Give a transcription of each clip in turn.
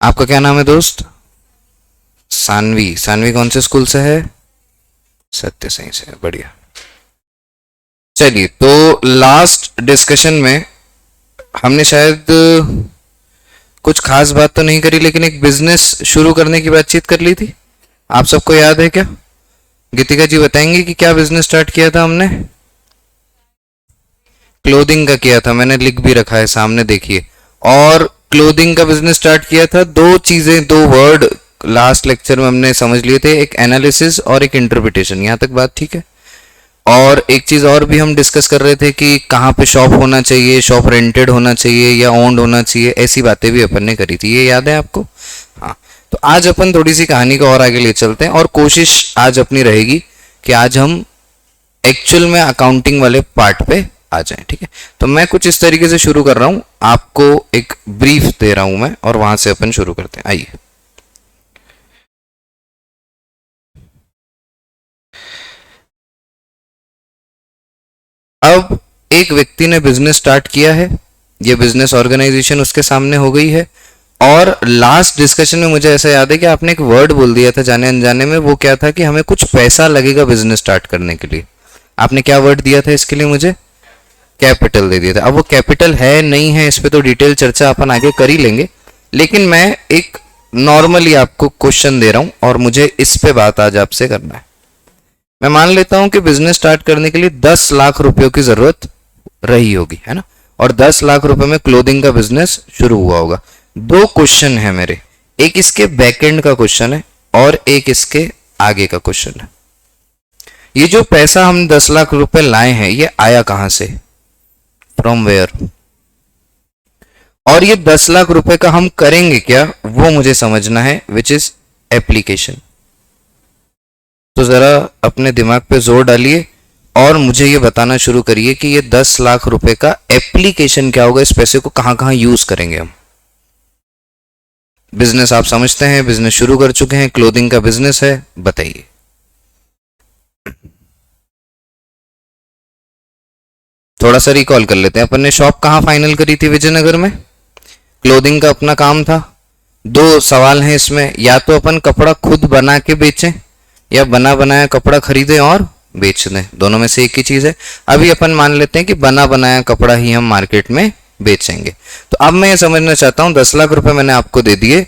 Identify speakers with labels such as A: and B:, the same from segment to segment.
A: आपका क्या नाम है दोस्त? सानवी। सानवी कौन से स्कूल से है? सत्य सही से, बढ़िया। चलिए, तो लास्ट डिस्कशन में हमने शायद कुछ खास बात तो नहीं करी, लेकिन एक बिजनेस शुरू करने की बातचीत कर ली थी। आप सबको याद है क्या? गीतिका जी बताएंगे कि क्या बिजनेस स्टार्ट किया था हमने? क्लोथिंग का किया था, मैंने लिख भी रखा है सामने, देखिए। और क्लोथिंग का बिजनेस स्टार्ट किया था। दो चीजें, दो वर्ड लास्ट लेक्चर में हमने समझ लिए थे, एक एनालिसिस और एक इंटरप्रिटेशन। यहां तक बात ठीक है? और एक चीज और भी हम डिस्कस कर रहे थे कि कहाँ पे शॉप होना चाहिए, शॉप रेंटेड होना चाहिए या ओन्ड होना चाहिए, ऐसी बातें भी अपन ने करी थी। ये याद है आपको? हाँ। तो आज अपन थोड़ी सी कहानी को और आगे ले चलते हैं, और कोशिश आज अपनी रहेगी कि आज हम एक्चुअल में अकाउंटिंग वाले पार्ट पे आ जाएं, ठीक है? तो मैं कुछ इस तरीके से शुरू कर रहा हूं, आपको एक ब्रीफ दे रहा हूं मैं, और वहां से अपन शुरू करते हैं। आइए। अब एक व्यक्ति ने बिजनेस स्टार्ट किया है, ये बिजनेस ऑर्गेनाइजेशन उसके सामने हो गई है, और लास्ट डिस्कशन में मुझे ऐसा याद है कि आपने एक वर्ड बोल दिया था जाने अनजाने में। वो क्या था कि हमें कुछ पैसा लगेगा बिजनेस स्टार्ट करने के लिए। आपने क्या वर्ड दिया था इसके लिए मुझे? कैपिटल दे दिया था। अब वो कैपिटल है नहीं है, इस पे तो डिटेल चर्चा अपन आगे कर ही लेंगे, लेकिन मैं एक नॉर्मली आपको क्वेश्चन दे रहा हूं और मुझे इस पे बात आज आपसे करना है। मैं मान लेता हूं कि बिजनेस स्टार्ट करने के लिए 10 लाख रुपयों की जरूरत रही होगी, है ना? और 10 लाख रुपए में क्लोथिंग का बिजनेस शुरू हुआ होगा। दो क्वेश्चन है मेरे, एक इसके बैकएंड का क्वेश्चन है और एक इसके आगे का क्वेश्चन है। ये जो पैसा हम 10 लाख रुपए लाए हैं, ये आया कहां से? From where? और ये 10 लाख रुपए का हम करेंगे क्या, वो मुझे समझना है, विच इज एप्लीकेशन। तो जरा अपने दिमाग पे जोर डालिए और मुझे ये बताना शुरू करिए कि ये 10 लाख रुपए का एप्लीकेशन क्या होगा, इस पैसे को कहां कहां यूज करेंगे हम। बिजनेस आप समझते हैं, बिजनेस शुरू कर चुके हैं, क्लोथिंग का बिजनेस है, बताइए। थोड़ा सा रिकॉल कर लेते हैं, अपन ने शॉप कहां फाइनल करी थी? विजयनगर में। क्लोथिंग का अपना काम था। दो सवाल हैं इसमें, या तो अपन कपड़ा खुद बना के बेचें या बना बनाया कपड़ा खरीदें और बेच दें, दोनों में से एक ही चीज है। अभी अपन मान लेते हैं कि बना बनाया कपड़ा ही हम मार्केट में बेचेंगे। तो अब मैं ये समझना चाहता हूं, 10 लाख रुपए मैंने आपको दे दिए,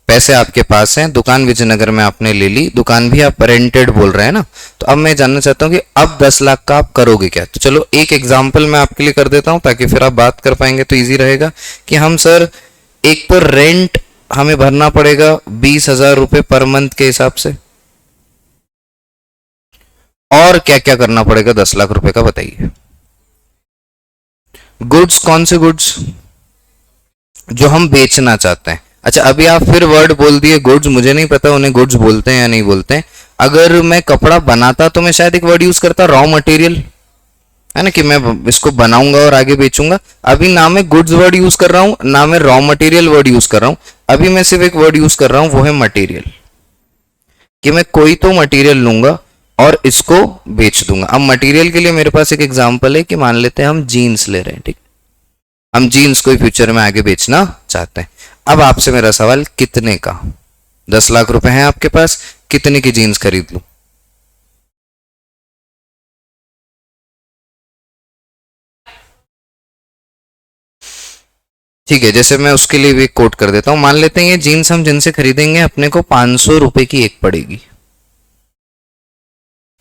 A: पैसे आपके पास हैं, दुकान विजयनगर में आपने ले ली, दुकान भी आप रेंटेड बोल रहे हैं ना। तो अब मैं जानना चाहता हूं कि अब 10 लाख का आप करोगे क्या? तो चलो एक एग्जांपल मैं आपके लिए कर देता हूं, ताकि फिर आप बात कर पाएंगे तो इजी रहेगा कि हम सर, एक तो रेंट हमें भरना पड़ेगा 20,000 रुपए पर मंथ के हिसाब से, और क्या क्या करना पड़ेगा 10 लाख रुपए का, बताइए। गुड्स, कौन से गुड्स? जो हम बेचना चाहते हैं। अच्छा, अभी आप फिर वर्ड बोल दिए गुड्स, मुझे नहीं पता उन्हें गुड्स बोलते हैं या नहीं बोलते हैं। अगर मैं कपड़ा बनाता तो मैं शायद एक वर्ड यूज करता, रॉ मटेरियल, है ना, कि मैं इसको बनाऊंगा और आगे बेचूंगा। अभी ना मैं गुड्स वर्ड यूज कर रहा हूं, ना मैं रॉ मटेरियल वर्ड यूज कर रहा हूं। अभी मैं सिर्फ एक वर्ड यूज कर रहा हूं, वो है मटेरियल, कि मैं कोई तो मटेरियल लूंगा और इसको बेच दूंगा। अब मटेरियल के लिए मेरे पास एक एग्जांपल है कि मान लेते हैं हम जीन्स ले रहे हैं, ठीक? हम जीन्स को फ्यूचर में आगे बेचना चाहते हैं। अब आपसे मेरा सवाल, कितने का? 10 लाख रुपए हैं आपके पास, कितने की जीन्स खरीद लूं? ठीक है, जैसे मैं उसके लिए भी कोट कर देता हूं, मान लेते हैं ये जीन्स हम जिनसे खरीदेंगे अपने को 500 रुपए की एक पड़ेगी,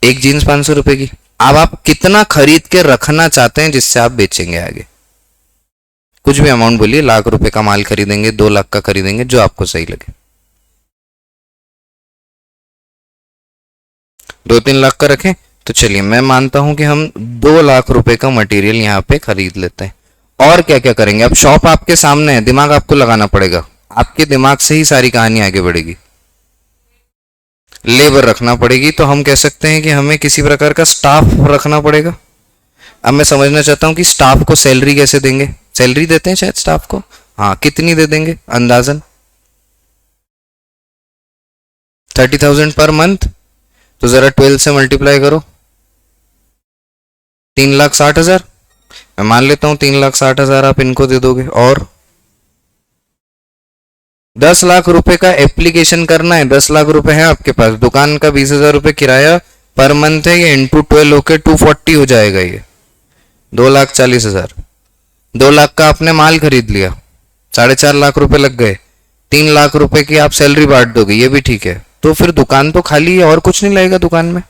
A: एक जीन्स 500 रुपए की। अब आप कितना खरीद के रखना चाहते हैं जिससे आप बेचेंगे आगे? कुछ भी अमाउंट बोलिए, लाख रुपए का माल खरीदेंगे, 2 लाख का खरीदेंगे, जो आपको सही लगे। 2-3 लाख का रखें? तो चलिए मैं मानता हूं कि हम 2 लाख रुपए का मटेरियल यहां पे खरीद लेते हैं। और क्या क्या करेंगे? अब शॉप आपके सामने है, दिमाग आपको लगाना पड़ेगा, आपके दिमाग से ही सारी कहानी आगे बढ़ेगी। लेबर रखना पड़ेगी, तो हम कह सकते हैं कि हमें किसी प्रकार का स्टाफ रखना पड़ेगा। अब मैं समझना चाहता हूं कि स्टाफ को सैलरी कैसे देंगे? सैलरी देते हैं शायद स्टाफ को, हाँ, कितनी दे देंगे अंदाजन? 30,000 पर मंथ। तो जरा 12 से मल्टीप्लाई करो, 3,60,000। मैं मान लेता हूं 3,60,000 आप इनको दे दोगे, और 10 लाख रुपए का एप्लीकेशन करना है, 10 लाख रुपए है आपके पास, दुकान का 20,000 रुपये किराया पर मंथ है, ये इंटू 12 होके 240 हो जाएगा, ये 2,40,000। 2 लाख का आपने माल खरीद लिया, 4.5 लाख रुपए लग गए, 3 लाख रुपए की आप सैलरी बांट दोगे, ये भी ठीक है। तो फिर दुकान तो खाली है और कुछ नहीं लगेगा दुकान में,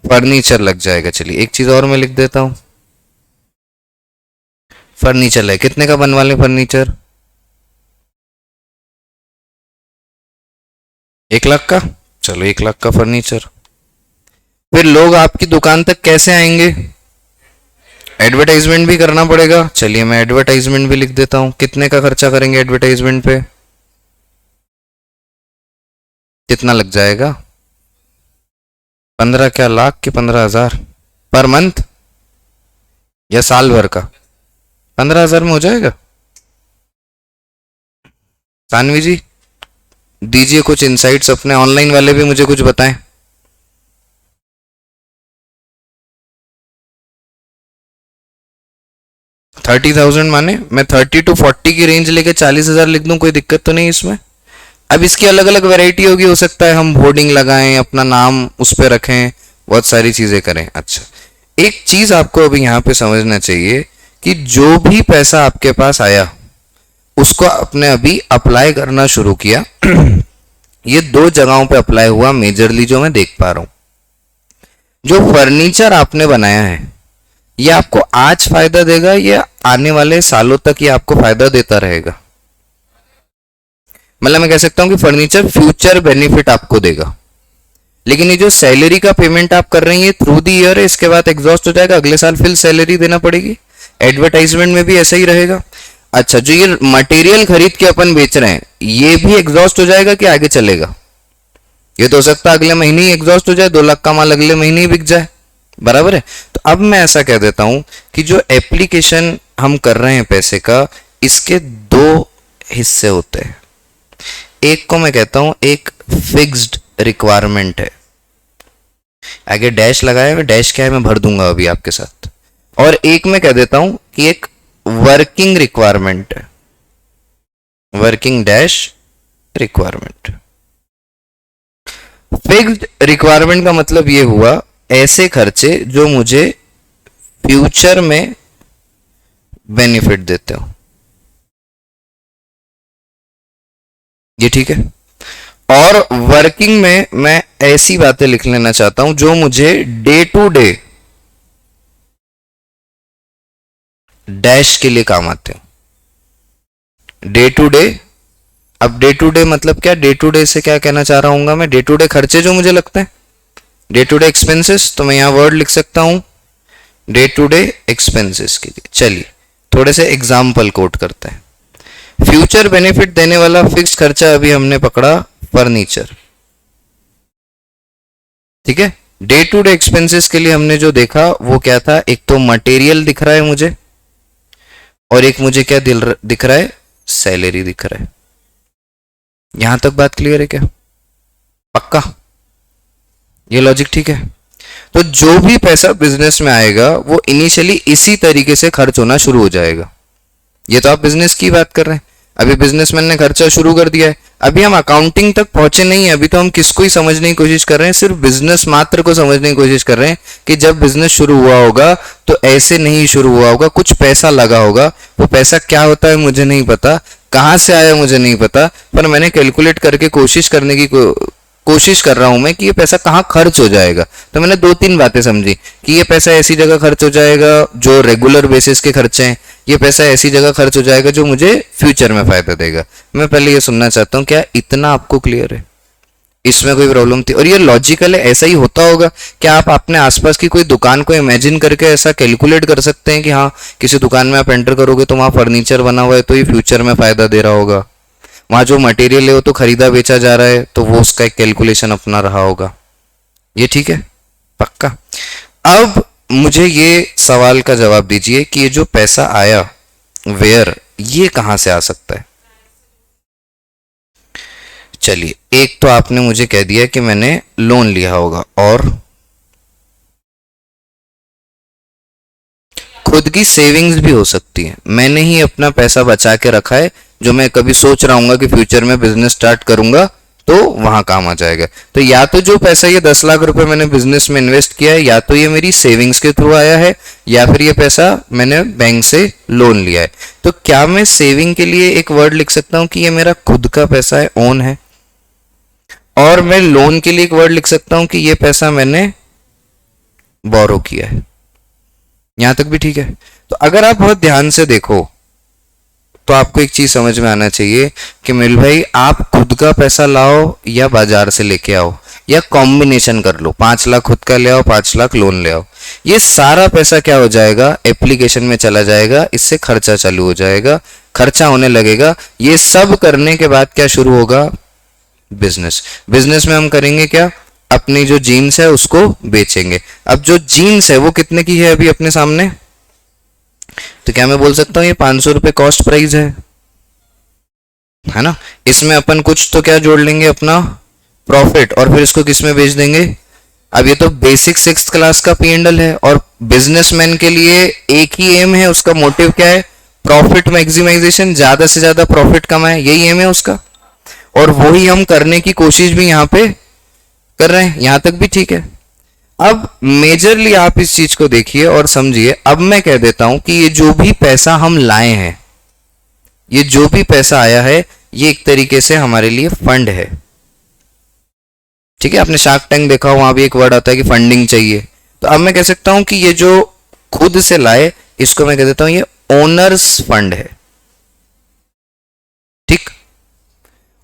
A: फर्नीचर लग जाएगा। चलिए एक चीज और मैं लिख देता हूं, फर्नीचर है, कितने का बनवा लें फर्नीचर? 1 लाख का। चलो 1 लाख का फर्नीचर। फिर लोग आपकी दुकान तक कैसे आएंगे? एडवर्टाइजमेंट भी करना पड़ेगा। चलिए मैं एडवर्टाइजमेंट भी लिख देता हूं, कितने का खर्चा करेंगे एडवर्टाइजमेंट पे? कितना लग जाएगा? 15 क्या लाख की 15,000 पर मंथ या साल भर का? 15,000 में हो जाएगा। सानवी जी दीजिए कुछ इनसाइट्स अपने, ऑनलाइन वाले भी मुझे कुछ बताएं। 30,000 माने मैं 30 to 40 की रेंज लेके 40,000 लिख दूं, कोई दिक्कत तो नहीं इसमें? अब इसकी अलग अलग वैरायटी होगी, हो सकता है हम होर्डिंग लगाएं, अपना नाम उस पर रखें, बहुत सारी चीजें करें। अच्छा, एक चीज आपको अभी यहाँ पे समझना चाहिए कि जो भी पैसा आपके पास आया उसको आपने अभी अप्लाई करना शुरू किया। ये 2 जगहों पे अप्लाई हुआ मेजरली जो मैं देख पा रहा हूं। जो फर्नीचर आपने बनाया है ये आपको आज फायदा देगा या आने वाले सालों तक ये आपको फायदा देता रहेगा? मतलब मैं कह सकता हूं कि फर्नीचर फ्यूचर बेनिफिट आपको देगा, लेकिन ये जो सैलरी का पेमेंट आप कर रही है थ्रू दी ईयर है, इसके बाद एग्जॉस्ट हो जाएगा, अगले साल फिर सैलरी देना पड़ेगी। एडवर्टाइजमेंट में भी ऐसा ही रहेगा। अच्छा, जो ये मटेरियल खरीद के अपन बेच रहे हैं ये भी एग्जॉस्ट हो जाएगा कि आगे चलेगा? ये तो हो सकता है अगले महीने ही एग्जॉस्ट हो जाए, 2 लाख का माल अगले महीने ही बिक जाए, बराबर है। तो अब मैं ऐसा कह देता हूं कि जो एप्लीकेशन हम कर रहे हैं पैसे का, इसके 2 हिस्से होते हैं। एक को मैं कहता हूं एक फिक्स्ड रिक्वायरमेंट है, आगे डैश लगाया है, डैश क्या है मैं भर दूंगा अभी आपके साथ। और एक मैं कह देता हूं कि एक वर्किंग रिक्वायरमेंट है, working dash requirement. Fixed requirement का मतलब ये हुआ ऐसे खर्चे जो मुझे फ्यूचर में बेनिफिट देते हो, ये ठीक है। और वर्किंग में मैं ऐसी बातें लिख लेना चाहता हूं जो मुझे डे टू डे डैश के लिए काम आते हो, डे टू डे। अब डे टू डे मतलब क्या? डे टू डे से क्या कहना चाह रहा हूं मैं? डे टू डे खर्चे जो मुझे लगते हैं, डे टू डे एक्सपेंसेस। तो मैं यहां वर्ड लिख सकता हूं डे टू डे एक्सपेंसेस के लिए। चलिए थोड़े से एग्जाम्पल कोट करते हैं। फ्यूचर बेनिफिट देने वाला फिक्स खर्चा अभी हमने पकड़ा फर्नीचर, ठीक है। डे टू डे एक्सपेंसेस के लिए हमने जो देखा वो क्या था? एक तो मटेरियल दिख रहा है मुझे, और एक मुझे क्या दिख रहा है? सैलरी दिख रहा है। यहां तक बात क्लियर है क्या? पक्का? ये लॉजिक ठीक है? तो जो भी पैसा बिजनेस में आएगा वो इनिशियली इसी तरीके से खर्च होना शुरू हो जाएगा। ये तो आप बिजनेस की बात कर रहे हैं, अभी बिजनेसमैन ने खर्चा शुरू कर दिया है, अभी हम अकाउंटिंग तक पहुंचे नहीं है, अभी तो हम किसको ही समझने की कोशिश कर रहे हैं, सिर्फ बिजनेस मात्र को समझने की कोशिश कर रहे हैं कि जब बिजनेस शुरू हुआ होगा तो ऐसे नहीं शुरू हुआ होगा, कुछ पैसा लगा होगा। वो पैसा क्या होता है मुझे नहीं पता, कहां से आया मुझे नहीं पता, पर मैंने कैलकुलेट करके कोशिश करने की कोशिश कर रहा हूं मैं कि ये पैसा कहाँ खर्च हो जाएगा। तो मैंने 2-3 बातें समझी कि ये पैसा ऐसी जगह खर्च हो जाएगा जो रेगुलर बेसिस के खर्चे हैं, ये पैसा ऐसी जगह खर्च हो जाएगा जो मुझे फ्यूचर में फायदा देगा। मैं पहले ये सुनना चाहता हूँ, क्या इतना आपको क्लियर है? इसमें कोई प्रॉब्लम थी? और ये लॉजिकल है, ऐसा ही होता होगा। क्या आप अपने आसपास की कोई दुकान को इमेजिन करके ऐसा कैलकुलेट कर सकते हैं कि हाँ किसी दुकान में आप एंटर करोगे तो वहां फर्नीचर बना हुआ है तो ये फ्यूचर में फायदा दे रहा होगा, वहां जो मटेरियल है वो तो खरीदा बेचा जा रहा है तो वो उसका एक कैलकुलेशन अपना रहा होगा। ये ठीक है? पक्का? अब मुझे ये सवाल का जवाब दीजिए कि ये जो पैसा आया वेयर, ये कहां से आ सकता है? चलिए, एक तो आपने मुझे कह दिया कि मैंने लोन लिया होगा, और खुद की सेविंग्स भी हो सकती है, मैंने ही अपना पैसा बचा के रखा है जो मैं कभी सोच रहा हूँ कि फ्यूचर में बिजनेस स्टार्ट करूंगा तो वहां काम आ जाएगा। तो या तो जो पैसा ये 10 लाख रुपए मैंने बिजनेस में इन्वेस्ट किया है, या तो ये मेरी सेविंग्स के थ्रू आया है, या फिर ये पैसा मैंने बैंक से लोन लिया है। तो क्या मैं सेविंग के लिए एक वर्ड लिख सकता हूं कि ये मेरा खुद का पैसा है, ओन है, और मैं लोन के लिए एक वर्ड लिख सकता हूं कि ये पैसा मैंने बोरो किया है। यहां तक भी ठीक है। तो अगर आप बहुत ध्यान से देखो तो आपको एक चीज समझ में आना चाहिए कि मेल भाई, आप खुद का पैसा लाओ या बाजार से लेके आओ या कॉम्बिनेशन कर लो, 5 लाख खुद का ले आओ, 5 लाख लोन ले आओ, ये सारा पैसा क्या हो जाएगा, एप्लीकेशन में चला जाएगा, इससे खर्चा चालू हो जाएगा, खर्चा होने लगेगा। ये सब करने के बाद क्या शुरू होगा, बिजनेस। बिजनेस में हम करेंगे क्या, अपनी जो जीन्स है उसको बेचेंगे। अब जो जीन्स है वो कितने की है अभी अपने सामने, तो क्या मैं बोल सकता हूं ये 500 रुपए कॉस्ट प्राइस है ना। इसमें अपन कुछ तो क्या जोड़ लेंगे, अपना प्रॉफिट, और फिर इसको किस में बेच देंगे। अब ये तो बेसिक 6th क्लास का P&L है, और बिजनेसमैन के लिए एक ही एम है, उसका मोटिव क्या है, प्रॉफिट मैक्सिमाइजेशन, ज्यादा से ज्यादा प्रॉफिट कमाए, यही एम है उसका, और वही हम करने की कोशिश भी यहां पे कर रहे हैं। यहां तक भी ठीक है। अब मेजरली आप इस चीज को देखिए और समझिए। अब मैं कह देता हूं कि ये जो भी पैसा हम लाए हैं, ये जो भी पैसा आया है, ये एक तरीके से हमारे लिए फंड है। ठीक है, आपने शार्क टैंक देखा हो, वहां भी एक वर्ड आता है कि फंडिंग चाहिए। तो अब मैं कह सकता हूं कि ये जो खुद से लाए, इसको मैं कह देता हूं ये ओनर्स फंड है। ठीक,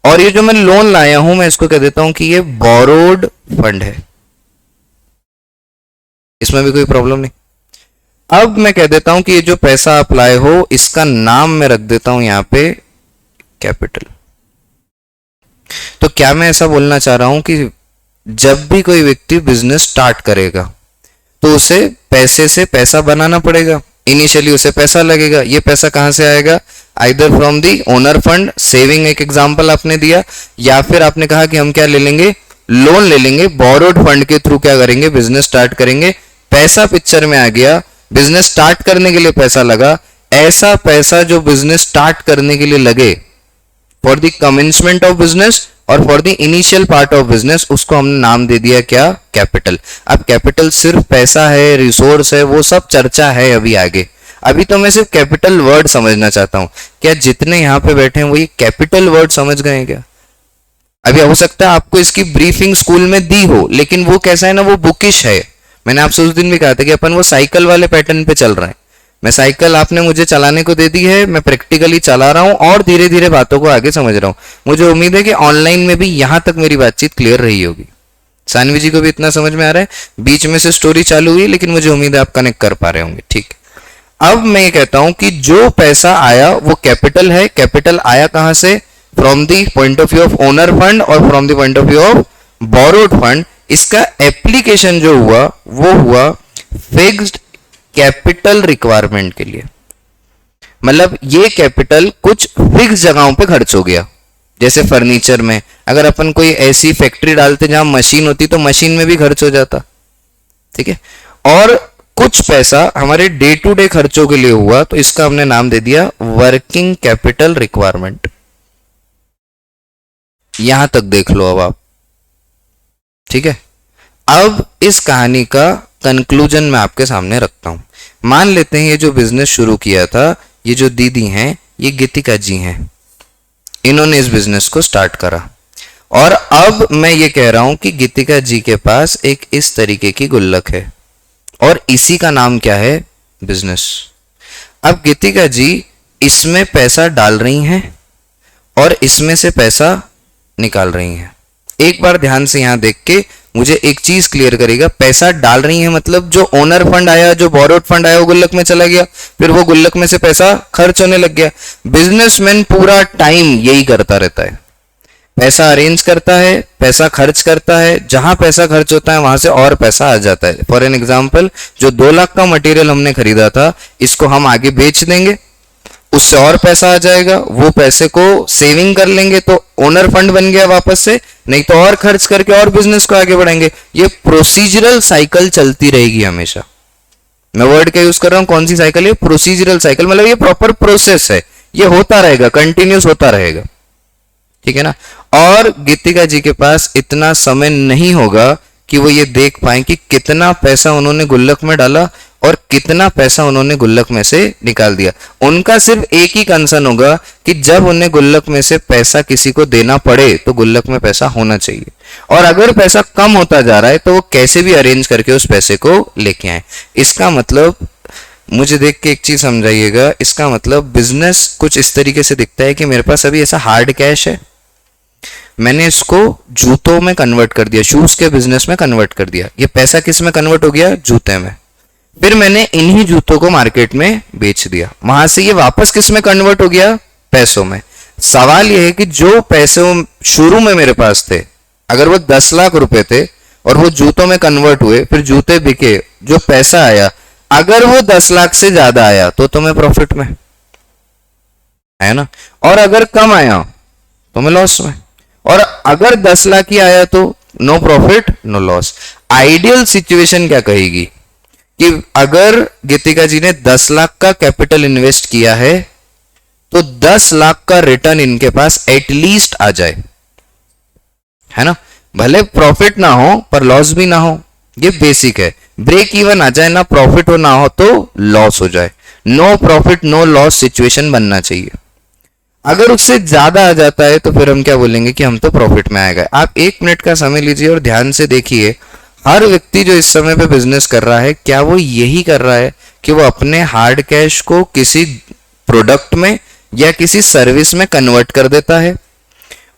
A: और ये जो मैं लोन लाया हूं, मैं इसको कह देता हूं कि ये बोरोड फंड है। इसमें भी कोई प्रॉब्लम नहीं। अब मैं कह देता हूं कि ये जो पैसा आप लाए हो, इसका नाम मैं रख देता हूं यहां पे कैपिटल। तो क्या मैं ऐसा बोलना चाह रहा हूं कि जब भी कोई व्यक्ति बिजनेस स्टार्ट करेगा तो उसे पैसे से पैसा बनाना पड़ेगा। इनिशियली उसे पैसा लगेगा। ये पैसा कहां से आएगा, either from the owner fund, saving एक एग्जांपल आपने दिया, या फिर आपने कहा कि हम क्या ले लेंगे, लोन ले लेंगे, बोरोड फंड के थ्रू क्या करेंगे, बिजनेस स्टार्ट करेंगे। पैसा पिक्चर में आ गया, बिजनेस स्टार्ट करने के लिए पैसा लगा। ऐसा पैसा जो बिजनेस स्टार्ट करने के लिए लगे, for the commencement of business और for the initial part of business, उसको हमने नाम दे दिया क्या, कैपिटल। अब कैपिटल सिर्फ पैसा है, रिसोर्स है, वो सब चर्चा है अभी आगे। अभी तो मैं सिर्फ कैपिटल वर्ड समझना चाहता हूं। क्या जितने यहां पे बैठे हैं वो ये कैपिटल वर्ड समझ गए हैं क्या? अभी हो सकता है आपको इसकी ब्रीफिंग स्कूल में दी हो, लेकिन वो कैसा है ना, वो बुकिश है। मैंने आपसे उस दिन भी कहा था कि अपन वो साइकिल वाले पैटर्न पे चल रहे हैं। मैं साइकिल आपने मुझे चलाने को दे दी है, मैं प्रैक्टिकली चला रहा हूं और धीरे धीरे बातों को आगे समझ रहा हूं। मुझे उम्मीद है कि ऑनलाइन में भी यहां तक मेरी बातचीत क्लियर रही होगी। सानवी जी को भी इतना समझ में आ रहा है। बीच में से स्टोरी चालू हुई, लेकिन मुझे उम्मीद है आप कनेक्ट कर पा रहे होंगे। ठीक, अब मैं ये कहता हूं कि जो पैसा आया वो कैपिटल है। कैपिटल आया कहां से, from the point of view of owner fund और from the point of view of borrowed fund. इसका एप्लीकेशन जो हुआ वो हुआ फिक्स्ड कैपिटल रिक्वायरमेंट के लिए। मतलब ये कैपिटल कुछ फिक्स जगहों पे खर्च हो गया। जैसे फर्नीचर में अगर अपन कोई ऐसी फैक्ट्री डालते जहां मशीन होती तो मशीन में भी खर्च हो जाता। ठीक है, और कुछ पैसा हमारे डे टू डे खर्चों के लिए हुआ, तो इसका हमने नाम दे दिया वर्किंग कैपिटल रिक्वायरमेंट। यहां तक देख लो अब आप। ठीक है, अब इस कहानी का कंक्लूजन मैं आपके सामने रखता हूं। मान लेते हैं ये जो बिजनेस शुरू किया था, ये जो दीदी हैं, ये गीतिका जी हैं, इन्होंने इस बिजनेस को स्टार्ट करा। और अब मैं ये कह रहा हूं कि गीतिका जी के पास एक इस तरीके की गुल्लक है और इसी का नाम क्या है, बिजनेस। अब गीतिका जी इसमें पैसा डाल रही हैं और इसमें से पैसा निकाल रही हैं। एक बार ध्यान से यहां देख के मुझे एक चीज क्लियर करेगा। पैसा डाल रही है मतलब जो ओनर फंड आया, जो बोरोड फंड आया, वो गुल्लक में चला गया, फिर वो गुल्लक में से पैसा खर्च होने लग गया। बिजनेसमैन पूरा टाइम यही करता रहता है, पैसा अरेंज करता है, पैसा खर्च करता है, जहां पैसा खर्च होता है वहां से और पैसा आ जाता है। फॉर एन एग्जाम्पल, जो 2 लाख का मटेरियल हमने खरीदा था, इसको हम आगे बेच देंगे, उससे और पैसा आ जाएगा, वो पैसे को सेविंग कर लेंगे तो ओनर फंड बन गया वापस से, नहीं तो और खर्च करके और बिजनेस को आगे बढ़ाएंगे। ये प्रोसीजरल साइकिल चलती रहेगी हमेशा। मैं वर्ड का यूज कर रहा हूं, कौन सी साइकिल है, प्रोसीजरल साइकिल। मतलब ये प्रॉपर प्रोसेस है, ये होता रहेगा, कंटिन्यूस होता रहेगा, ठीक है ना। और गीतिका जी के पास इतना समय नहीं होगा कि वो ये देख पाए कि कितना पैसा उन्होंने गुल्लक में डाला और कितना पैसा उन्होंने गुल्लक में से निकाल दिया। उनका सिर्फ एक ही कंसर्न होगा कि जब उन्हें गुल्लक में से पैसा किसी को देना पड़े तो गुल्लक में पैसा होना चाहिए, और अगर पैसा कम होता जा रहा है तो वो कैसे भी अरेंज करके उस पैसे को लेके आए। इसका मतलब, मुझे देख के एक चीज समझाइएगा, इसका मतलब बिजनेस कुछ इस तरीके से दिखता है कि मेरे पास अभी ऐसा हार्ड कैश है, मैंने इसको जूतों में कन्वर्ट कर दिया, शूज के बिजनेस में कन्वर्ट कर दिया। ये पैसा किस में कन्वर्ट हो गया? जूते में। फिर मैंने इन्हीं जूतों को मार्केट में बेच दिया, वहां से ये वापस किस में कन्वर्ट हो गया? पैसों में। सवाल ये है कि जो पैसे शुरू में मेरे पास थे, अगर वो 10 लाख रुपए थे और वो जूतों में कन्वर्ट हुए, फिर जूते बिके, जो पैसा आया, अगर वो 10 लाख से ज्यादा आया तो मैं प्रॉफिट में, है ना, और अगर कम आया तो मैं लॉस में, और अगर 10 लाख ही आया तो no profit no loss. Ideal situation क्या कहेगी कि अगर गीतिका जी ने 10 लाख का कैपिटल इन्वेस्ट किया है तो 10 लाख का रिटर्न इनके पास एटलीस्ट आ जाए, है ना, भले प्रॉफिट ना हो पर लॉस भी ना हो, ये बेसिक है। ब्रेक इवन आ जाए, ना प्रॉफिट हो ना हो तो लॉस हो जाए, no profit no loss situation बनना चाहिए। अगर उससे ज्यादा आ जाता है तो फिर हम क्या बोलेंगे कि हम तो प्रॉफिट में आएगा। आप 1 मिनट का समय लीजिए और ध्यान से देखिए, हर व्यक्ति जो इस समय पे बिजनेस कर रहा है, क्या वो यही कर रहा है कि वो अपने हार्ड कैश को किसी प्रोडक्ट में या किसी सर्विस में कन्वर्ट कर देता है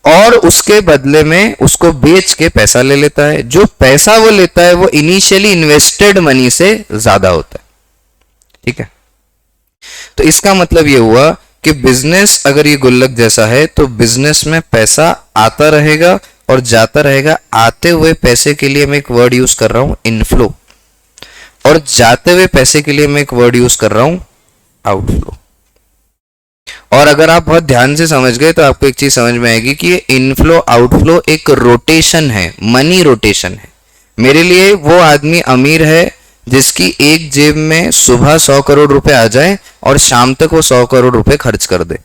A: और उसके बदले में उसको बेच के पैसा ले लेता है। जो पैसा वो लेता है वो इनिशियली इन्वेस्टेड मनी से ज्यादा होता है, ठीक है। तो इसका मतलब ये हुआ कि बिजनेस अगर ये गुल्लक जैसा है तो बिजनेस में पैसा आता रहेगा और जाता रहेगा। आते हुए पैसे के लिए मैं एक वर्ड यूज कर रहा हूं इनफ्लो, और जाते हुए पैसे के लिए मैं एक वर्ड यूज कर रहा हूं आउटफ्लो। और अगर आप बहुत ध्यान से समझ गए तो आपको एक चीज समझ में आएगी कि ये इनफ्लो आउटफ्लो एक रोटेशन है, मनी रोटेशन है। मेरे लिए वो आदमी अमीर है जिसकी एक जेब में सुबह 100 करोड़ रुपए आ जाए और शाम तक वो 100 करोड़ रुपए खर्च कर दे।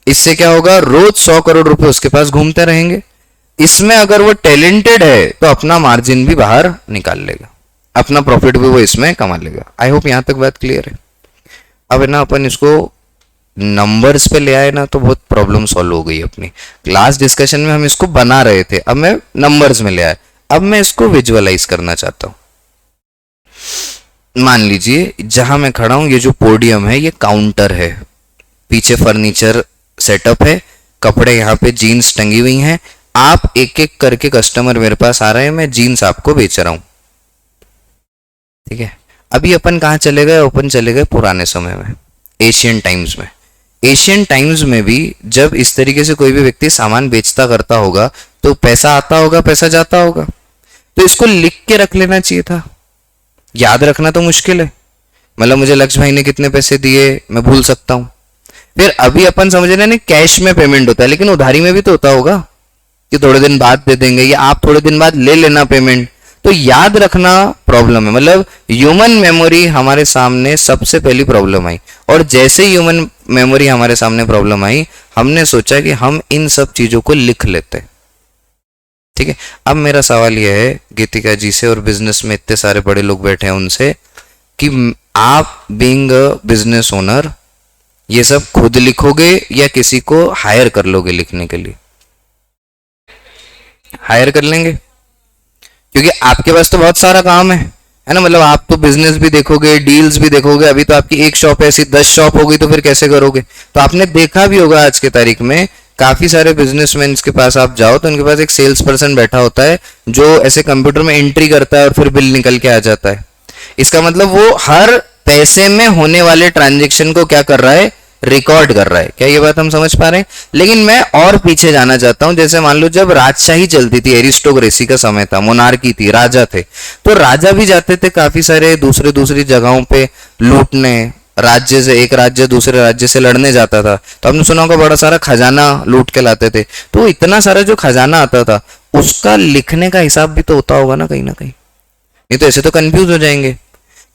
A: इससे क्या होगा? रोज 100 करोड़ रुपए उसके पास घूमते रहेंगे। इसमें अगर वो टैलेंटेड है तो अपना मार्जिन भी बाहर निकाल लेगा, अपना प्रॉफिट भी वो इसमें कमा लेगा। आई होप यहां तक बात क्लियर है। अब है ना, अपन इसको नंबर्स पे ले आए ना तो बहुत प्रॉब्लम सॉल्व हो गई अपनी। लास्ट डिस्कशन में हम इसको बना रहे थे, अब मैं नंबर्स में ले आया। अब मैं इसको विजुअलाइज करना चाहता हूं। मान लीजिए जहां मैं खड़ा हूं, ये जो पोडियम है ये काउंटर है, पीछे फर्नीचर सेटअप है, कपड़े यहाँ पे जीन्स टंगी हुई हैं। आप एक एक करके कस्टमर मेरे पास आ रहे हैं, मैं जीन्स आपको बेच रहा हूं, ठीक है। अभी अपन कहाँ चले गए? अपन चले गए पुराने समय में, एशियन टाइम्स में। एशियन टाइम्स में भी जब इस तरीके से कोई भी व्यक्ति सामान बेचता करता होगा तो पैसा आता होगा, पैसा जाता होगा। तो इसको लिख के रख लेना चाहिए था। याद रखना तो मुश्किल है, मतलब मुझे लक्ष्य भाई ने कितने पैसे दिए मैं भूल सकता हूं। फिर अभी अपन समझ रहे हैं कैश में पेमेंट होता है, लेकिन उधारी में भी तो होता होगा कि थोड़े दिन बाद दे देंगे या आप थोड़े दिन बाद ले लेना पेमेंट। तो याद रखना प्रॉब्लम है, मतलब ह्यूमन मेमोरी हमारे सामने सबसे पहली प्रॉब्लम आई, और जैसे ह्यूमन मेमोरी हमारे सामने प्रॉब्लम आई, हमने सोचा कि हम इन सब चीजों को लिख लेते, ठीक है। अब मेरा सवाल यह है गीतिका जी से, और बिजनेस में इतने सारे बड़े लोग बैठे हैं उनसे, कि आप बीइंग अ बिजनेस ओनर ये सब खुद लिखोगे या किसी को हायर कर लोगे लिखने के लिए? हायर कर लेंगे, क्योंकि आपके पास तो बहुत सारा काम है ना, मतलब आप तो बिजनेस भी देखोगे, डील्स भी देखोगे। अभी तो आपकी एक शॉप है, ऐसी 10 शॉप होगी तो फिर कैसे करोगे? तो आपने देखा भी होगा आज के तारीख में काफी सारे बिजनेसमैन के पास आप जाओ तो उनके पास एक सेल्स पर्सन बैठा होता है जो ऐसे कंप्यूटर में एंट्री करता है और फिर बिल निकल के आ जाता है। इसका मतलब वो हर पैसे में होने वाले ट्रांजेक्शन को क्या कर रहा है? रिकॉर्ड कर रहा है। क्या ये बात हम समझ पा रहे हैं? लेकिन मैं और पीछे जाना चाहता हूं। जैसे मान लो जब राजशाही चलती थी, एरिस्टोक्रेसी का समय था, मोनार्की थी, राजा थे, तो राजा भी जाते थे काफी सारे दूसरी जगहों पे लूटने, राज्य से एक राज्य दूसरे राज्य से लड़ने जाता था। तो आपने सुना होगा बड़ा सारा खजाना लूट के लाते थे। तो इतना सारा जो खजाना आता था उसका लिखने का हिसाब भी तो होता होगा ना कहीं, नहीं तो ऐसे तो कंफ्यूज हो जाएंगे।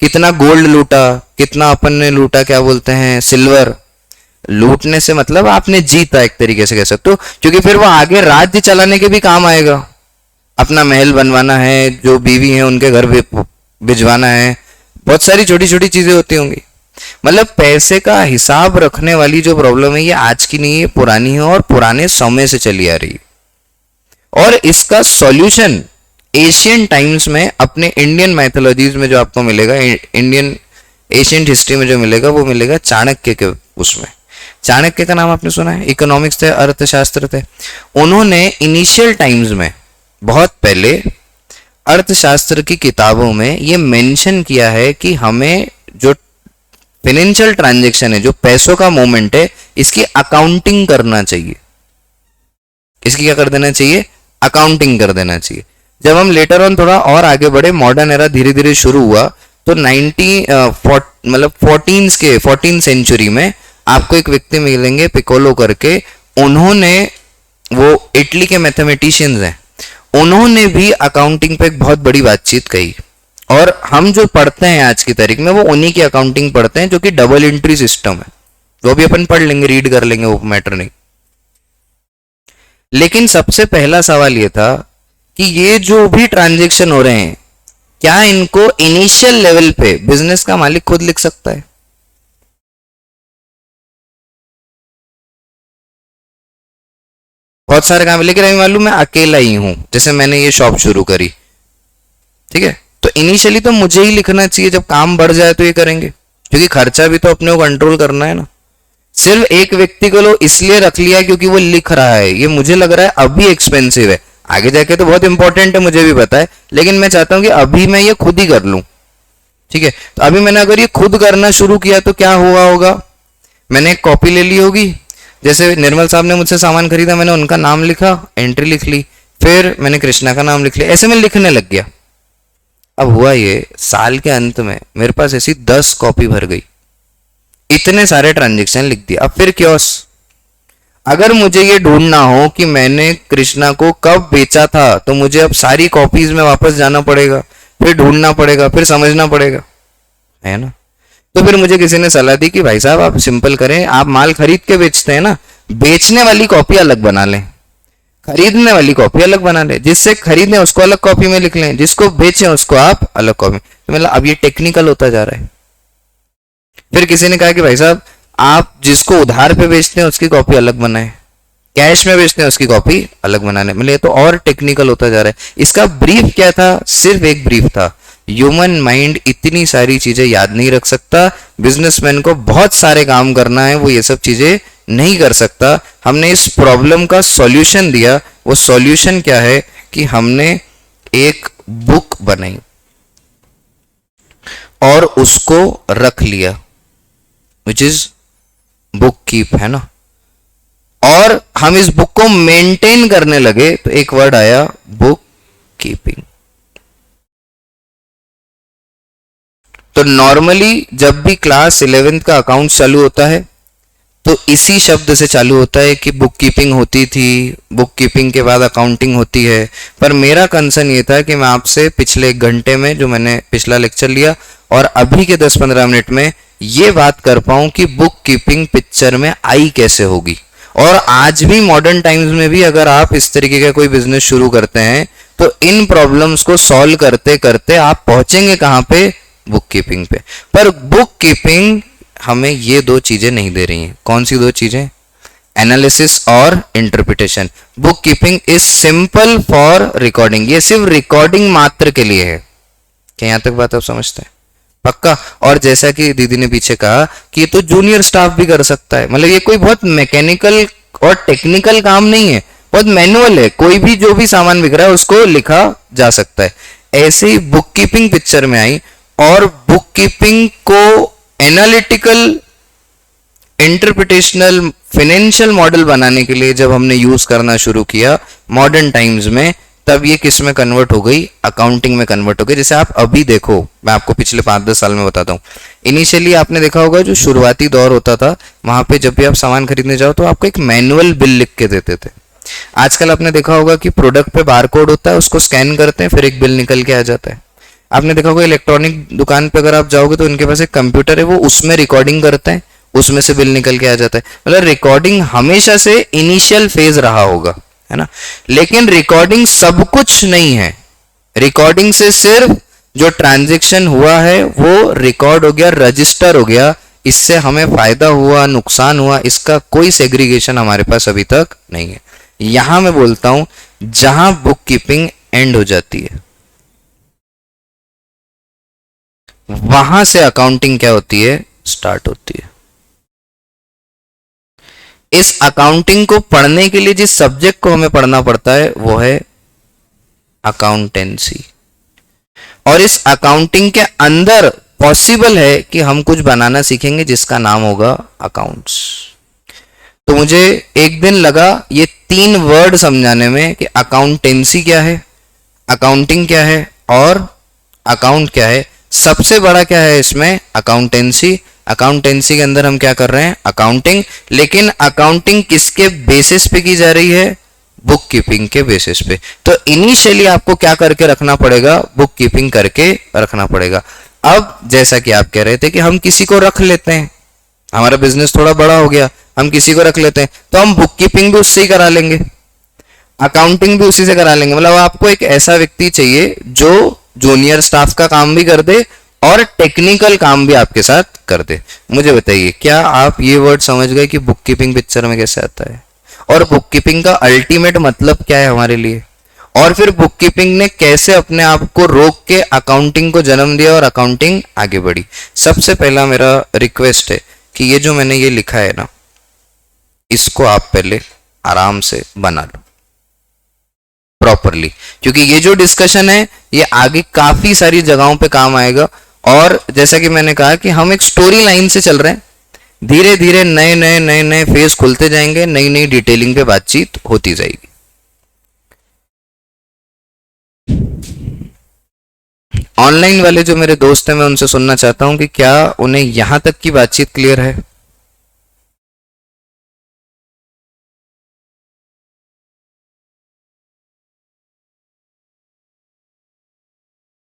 A: कितना गोल्ड लूटा, कितना अपन ने लूटा, क्या बोलते हैं, सिल्वर, लूटने से मतलब आपने जीता एक तरीके से कह सकते हो, क्योंकि फिर वो आगे राज्य चलाने के भी काम आएगा। अपना महल बनवाना है, जो बीवी है उनके घर भिजवाना है, बहुत सारी छोटी छोटी चीजें होती होंगी। मतलब पैसे का हिसाब रखने वाली जो प्रॉब्लम है ये आज की नहीं है, पुरानी है और पुराने समय से चली आ रही है। और इसका सॉल्यूशन एशियन टाइम्स में अपने इंडियन मैथोलॉजीज में जो आपको मिलेगा, इंडियन एशियंट हिस्ट्री में जो मिलेगा वो मिलेगा चाणक्य के उसमें। चाणक्य का नाम आपने सुना है, इकोनॉमिक्स थे, अर्थशास्त्र थे। उन्होंने इनिशियल टाइम्स में बहुत पहले अर्थशास्त्र की किताबों में ये मेंशन किया है कि हमें जो फाइनेंशियल ट्रांजैक्शन है, जो पैसों का मूवमेंट है, इसकी अकाउंटिंग करना चाहिए। इसकी क्या कर देना चाहिए? अकाउंटिंग कर देना चाहिए। जब हम लेटर ऑन थोड़ा और आगे बढ़े, मॉडर्न एरा धीरे धीरे शुरू हुआ, तो 14 सेंचुरी में आपको एक व्यक्ति मिलेंगे पिकोलो करके। उन्होंने, वो इटली के मैथमेटिशियंस हैं, उन्होंने भी अकाउंटिंग पे एक बहुत बड़ी बातचीत कही। और हम जो पढ़ते हैं आज की तारीख में वो उन्हीं की अकाउंटिंग पढ़ते हैं, जो कि डबल एंट्री सिस्टम है। वो भी अपन पढ़ लेंगे, रीड कर लेंगे, वो मैटर नहीं। लेकिन सबसे पहला सवाल ये था कि ये जो भी ट्रांजैक्शन हो रहे हैं, क्या इनको इनिशियल लेवल पे बिजनेस का मालिक खुद लिख सकता है? बहुत सारे काम, लेकिन अभी मालूम मैं अकेला ही हूं, जैसे मैंने ये शॉप शुरू करी, ठीक है, तो इनिशियली तो मुझे ही लिखना चाहिए। जब काम बढ़ जाए तो ये करेंगे, क्योंकि खर्चा भी तो अपने को कंट्रोल करना है ना। सिर्फ एक व्यक्ति को लो इसलिए रख लिया क्योंकि वो लिख रहा है, ये मुझे लग रहा है अभी एक्सपेंसिव है, आगे जाके तो बहुत इंपॉर्टेंट है, मुझे भी पता है, लेकिन मैं चाहता हूं कि अभी मैं ये खुद ही कर लूं। ठीक है, तो अभी मैंने अगर ये खुद करना शुरू किया तो क्या हुआ होगा? मैंने एक कॉपी ले ली होगी, जैसे निर्मल साहब ने मुझसे सामान खरीदा, मैंने उनका नाम लिखा, एंट्री लिख ली, फिर मैंने कृष्णा का नाम लिख लिया, ऐसे मैं लिखने लग गया। अब हुआ ये, साल के अंत में मेरे पास ऐसी 10 कॉपी भर गई, इतने सारे ट्रांजेक्शन लिख दिए। अब फिर क्योस, अगर मुझे ये ढूंढना हो कि मैंने कृष्णा को कब बेचा था, तो मुझे अब सारी कॉपीज में वापस जाना पड़ेगा, फिर ढूंढना पड़ेगा, फिर समझना पड़ेगा, है ना। तो फिर मुझे किसी ने सलाह दी कि भाई साहब आप सिंपल करें, आप माल खरीद के बेचते हैं ना, बेचने वाली कॉपी अलग बना लें, खरीदने वाली कॉपी अलग बना लें। जिससे खरीदने उसको अलग कॉपी में लिख लें, जिसको बेचें उसको आप अलग कॉपी में। तो मतलब अब ये टेक्निकल होता जा रहा है। फिर किसी ने कहा कि भाई साहब आप जिसको उधार पे बेचते हैं उसकी कॉपी अलग बनाएं, कैश में बेचते हैं उसकी कॉपी अलग बनाने। मतलब ये तो और टेक्निकल होता जा रहा है। इसका ब्रीफ क्या था? सिर्फ एक ब्रीफ था, ह्यूमन माइंड इतनी सारी चीजें याद नहीं रख सकता, बिजनेसमैन को बहुत सारे काम करना है, वो ये सब चीजें नहीं कर सकता। हमने इस प्रॉब्लम का सॉल्यूशन दिया। वो सॉल्यूशन क्या है कि हमने एक बुक बनाई और उसको रख लिया, विच इज बुक कीप, है ना। और हम इस बुक को मेंटेन करने लगे, तो एक वर्ड आया बुक कीपिंग। तो नॉर्मली जब भी क्लास 11th का अकाउंट चालू होता है तो इसी शब्द से चालू होता है कि बुक कीपिंग होती थी, बुक कीपिंग के बाद अकाउंटिंग होती है। पर मेरा कंसर्न ये था कि मैं आपसे पिछले 1 घंटे में जो मैंने पिछला लेक्चर लिया और अभी के 10-15 मिनट में ये बात कर पाऊं कि बुक कीपिंग पिक्चर में आई कैसे होगी। और आज भी मॉडर्न टाइम्स में भी अगर आप इस तरीके का कोई बिजनेस शुरू करते हैं तो इन प्रॉब्लम्स को सॉल्व करते करते आप पहुंचेंगे कहां पे? बुक कीपिंग पे। पर बुक कीपिंग हमें ये 2 चीजें नहीं दे रही हैं। कौन सी 2 चीजें? एनालिसिस और interpretation. Book keeping is simple for recording, ये सिर्फ रिकॉर्डिंग मात्र के लिए है। क्या यहां तक बात आप समझते हैं? पक्का। और जैसा कि दीदी ने पीछे कहा कि ये तो जूनियर स्टाफ भी कर सकता है, मतलब ये कोई बहुत मैकेनिकल और टेक्निकल काम नहीं है, बहुत मैनुअल है। कोई भी जो भी सामान बिक रहा है उसको लिखा जा सकता है। ऐसे ही बुक कीपिंग पिक्चर में आई और बुक कीपिंग को एनालिटिकल, इंटरप्रिटेशनल, फाइनेंशियल मॉडल बनाने के लिए जब हमने यूज करना शुरू किया मॉडर्न टाइम्स में, तब ये किस में कन्वर्ट हो गई? अकाउंटिंग में कन्वर्ट हो गई। जैसे आप अभी देखो, मैं आपको पिछले 5-10 साल में बताता हूँ। इनिशियली आपने देखा होगा जो शुरुआती दौर होता था, वहां पे जब भी आप सामान खरीदने जाओ तो आपको एक मैनुअल बिल लिख के देते थे। आजकल आपने देखा होगा कि प्रोडक्ट पे बारकोड होता है, उसको स्कैन करते हैं, फिर एक बिल निकल के आ जाता है। आपने देखा होगा इलेक्ट्रॉनिक दुकान पे अगर आप जाओगे तो उनके पास एक कंप्यूटर है, वो उसमें रिकॉर्डिंग करते हैं, उसमें से बिल निकल के आ जाता है। मतलब रिकॉर्डिंग हमेशा से इनिशियल फेज रहा होगा, है ना। लेकिन रिकॉर्डिंग सब कुछ नहीं है। रिकॉर्डिंग से सिर्फ जो ट्रांजैक्शन हुआ है वो रिकॉर्ड हो गया, रजिस्टर हो गया। इससे हमें फायदा हुआ, नुकसान हुआ, इसका कोई सेग्रीगेशन हमारे पास अभी तक नहीं है। यहां मैं बोलता हूं जहां बुक कीपिंग एंड हो जाती है वहां से अकाउंटिंग क्या होती है, स्टार्ट होती है। इस अकाउंटिंग को पढ़ने के लिए जिस सब्जेक्ट को हमें पढ़ना पड़ता है वो है अकाउंटेंसी। और इस अकाउंटिंग के अंदर पॉसिबल है कि हम कुछ बनाना सीखेंगे जिसका नाम होगा अकाउंट्स। तो मुझे एक दिन लगा ये 3 वर्ड समझाने में कि अकाउंटेंसी क्या है, अकाउंटिंग क्या है और अकाउंट क्या है। सबसे बड़ा क्या है इसमें, अकाउंटेंसी। अकाउंटेंसी के अंदर हम क्या कर रहे हैं, अकाउंटिंग। लेकिन अकाउंटिंग किसके बेसिस पे की जा रही है, बुक कीपिंग के बेसिस पे। तो इनिशियली आपको क्या करके रखना पड़ेगा, बुक कीपिंग करके रखना पड़ेगा। अब जैसा कि आप कह रहे थे कि हम किसी को रख लेते हैं, हमारा बिजनेस थोड़ा बड़ा हो गया, हम किसी को रख लेते हैं, तो हम बुक कीपिंग भी उससे ही करा लेंगे, अकाउंटिंग भी उसी से करा लेंगे। मतलब आपको एक ऐसा व्यक्ति चाहिए जो जूनियर स्टाफ का काम भी कर दे और टेक्निकल काम भी आपके साथ कर दे। मुझे बताइए क्या आप ये वर्ड समझ गए कि बुक कीपिंग पिक्चर में कैसे आता है, और बुक कीपिंग का अल्टीमेट मतलब क्या है हमारे लिए, और फिर बुक कीपिंग ने कैसे अपने आप को रोक के अकाउंटिंग को जन्म दिया और अकाउंटिंग आगे बढ़ी। सबसे पहला मेरा रिक्वेस्ट है कि ये जो मैंने ये लिखा है ना, इसको आप पहले आराम से बना लो प्रॉपरली, क्योंकि ये जो डिस्कशन है ये आगे काफी सारी जगहों पे काम आएगा। और जैसा कि मैंने कहा कि हम एक स्टोरी लाइन से चल रहे हैं, धीरे धीरे नए नए नए नए फेज खुलते जाएंगे, नई नई डिटेलिंग पे बातचीत होती जाएगी। ऑनलाइन वाले जो मेरे दोस्त हैं मैं उनसे सुनना चाहता हूं कि क्या उन्हें यहां तक की बातचीत क्लियर है।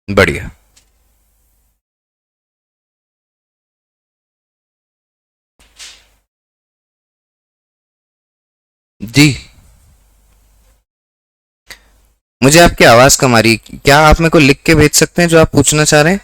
A: बढ़िया। जी मुझे आपकी आवाज कम आ रही है, क्या आप मेरे को लिख के भेज सकते हैं जो आप पूछना चाह रहे हैं।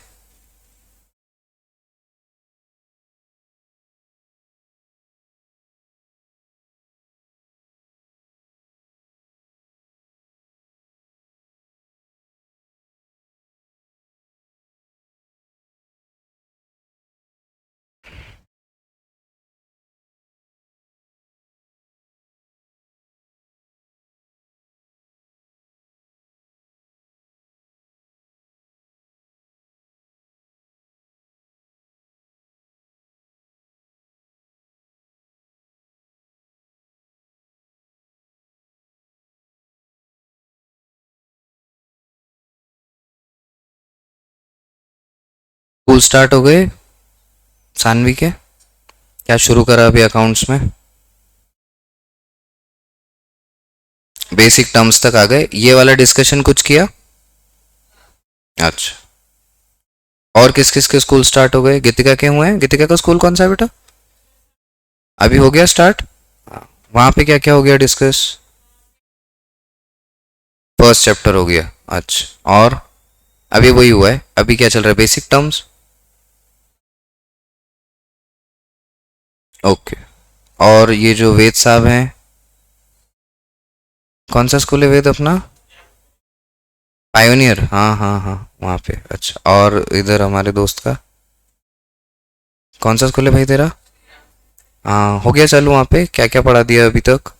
A: स्कूल स्टार्ट हो गए सानवी के, क्या शुरू करा अभी अकाउंट्स में, बेसिक टर्म्स तक आ गए, ये वाला डिस्कशन कुछ किया। अच्छा, और किस किस के स्कूल स्टार्ट हो गए, गीतिका के हुए हैं, गीतिका का स्कूल कौन सा है बेटा, अभी हो गया स्टार्ट। वहां पे क्या क्या हो गया डिस्कस, फर्स्ट चैप्टर हो गया। अच्छा, और अभी वही हुआ है, अभी क्या चल रहा है, बेसिक टर्म्स। ओके, और ये जो वेद साहब हैं, कौन सा स्कूल है वेद अपना, पायोनियर, हाँ हाँ हाँ वहाँ पे। अच्छा, और इधर हमारे दोस्त का कौन सा स्कूल है भाई तेरा, हाँ हो गया चालू, वहाँ पे क्या क्या पढ़ा दिया अभी तक,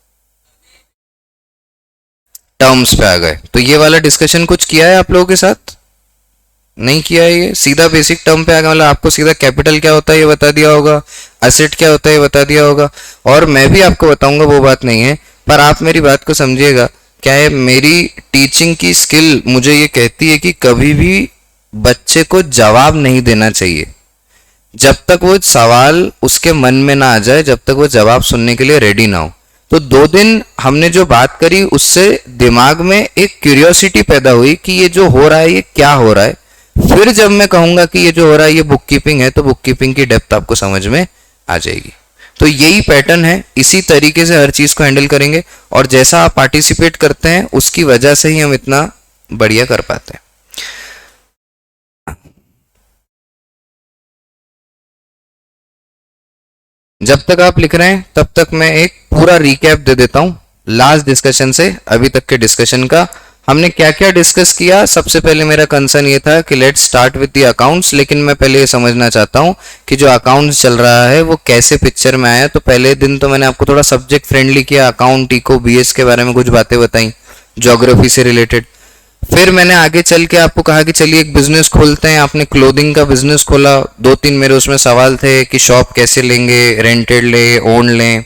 A: टर्म्स पे आ गए। तो ये वाला डिस्कशन कुछ किया है आप लोगों के साथ, नहीं किया है, ये सीधा बेसिक टर्म पे आ गया। मतलब आपको सीधा कैपिटल क्या होता है ये बता दिया होगा, असेट क्या होता है ये बता दिया होगा, और मैं भी आपको बताऊंगा, वो बात नहीं है। पर आप मेरी बात को समझिएगा, क्या है, मेरी टीचिंग की स्किल मुझे ये कहती है कि कभी भी बच्चे को जवाब नहीं देना चाहिए जब तक वो सवाल उसके मन में ना आ जाए, जब तक वो जवाब सुनने के लिए रेडी ना हो। तो 2 दिन हमने जो बात करी उससे दिमाग में एक क्यूरियोसिटी पैदा हुई कि ये जो हो रहा है ये क्या हो रहा है। फिर जब मैं कहूंगा कि ये जो हो रहा है ये बुक कीपिंग है, तो बुक कीपिंग की डेप्थ आपको समझ में आ जाएगी। तो यही पैटर्न है, इसी तरीके से हर चीज को हैंडल करेंगे, और जैसा आप पार्टिसिपेट करते हैं उसकी वजह से ही हम इतना बढ़िया कर पाते हैं। जब तक आप लिख रहे हैं तब तक मैं एक पूरा रिकैप दे देता हूं लास्ट डिस्कशन से अभी तक के डिस्कशन का। हमने क्या क्या डिस्कस किया। सबसे पहले मेरा कंसर्न ये था कि let's start with the accounts, लेकिन मैं पहले ये समझना चाहता हूं कि जो अकाउंट्स चल रहा है वो कैसे पिक्चर में आया। तो पहले दिन तो मैंने आपको थोड़ा सब्जेक्ट फ्रेंडली किया, अकाउंट, इको, बीएस के बारे में कुछ बातें बताई ज्योग्राफी से रिलेटेड। फिर मैंने आगे चल के आपको कहा कि चलिए एक बिजनेस खोलते हैं। आपने क्लोथिंग का बिजनेस खोला। दो तीन मेरे उसमें सवाल थे कि शॉप कैसे लेंगे, रेंटेड ले, ओन लें।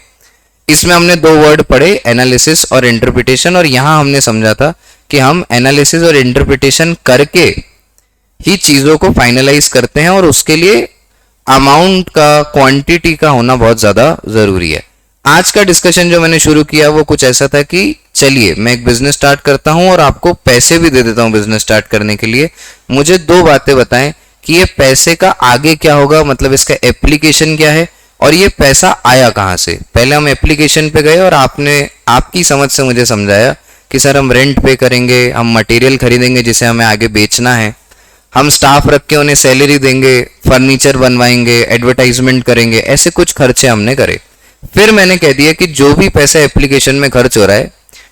A: इसमें हमने दो वर्ड पढ़े, एनालिसिस और इंटरप्रिटेशन, और यहां हमने समझा था कि हम एनालिसिस और इंटरप्रिटेशन करके ही चीजों को फाइनलाइज करते हैं, और उसके लिए अमाउंट का, क्वांटिटी का होना बहुत ज्यादा जरूरी है। आज का डिस्कशन जो मैंने शुरू किया वो कुछ ऐसा था कि चलिए मैं एक बिजनेस स्टार्ट करता हूं और आपको पैसे भी दे देता हूं बिजनेस स्टार्ट करने के लिए। मुझे दो बातें बताएं कि ये पैसे का आगे क्या होगा, मतलब इसका एप्लीकेशन क्या है, और ये पैसा आया कहां से। पहले हम एप्लीकेशन पे गए और आपने आपकी समझ से मुझे समझाया कि सर हम रेंट पे करेंगे, हम मटेरियल खरीदेंगे जिसे हमें आगे बेचना है, हम स्टाफ रख के उन्हें सैलरी देंगे, फर्नीचर बनवाएंगे, एडवर्टाइजमेंट करेंगे, ऐसे कुछ खर्चे हमने करे। फिर मैंने कह दिया कि जो भी पैसा एप्लीकेशन में खर्च हो रहा है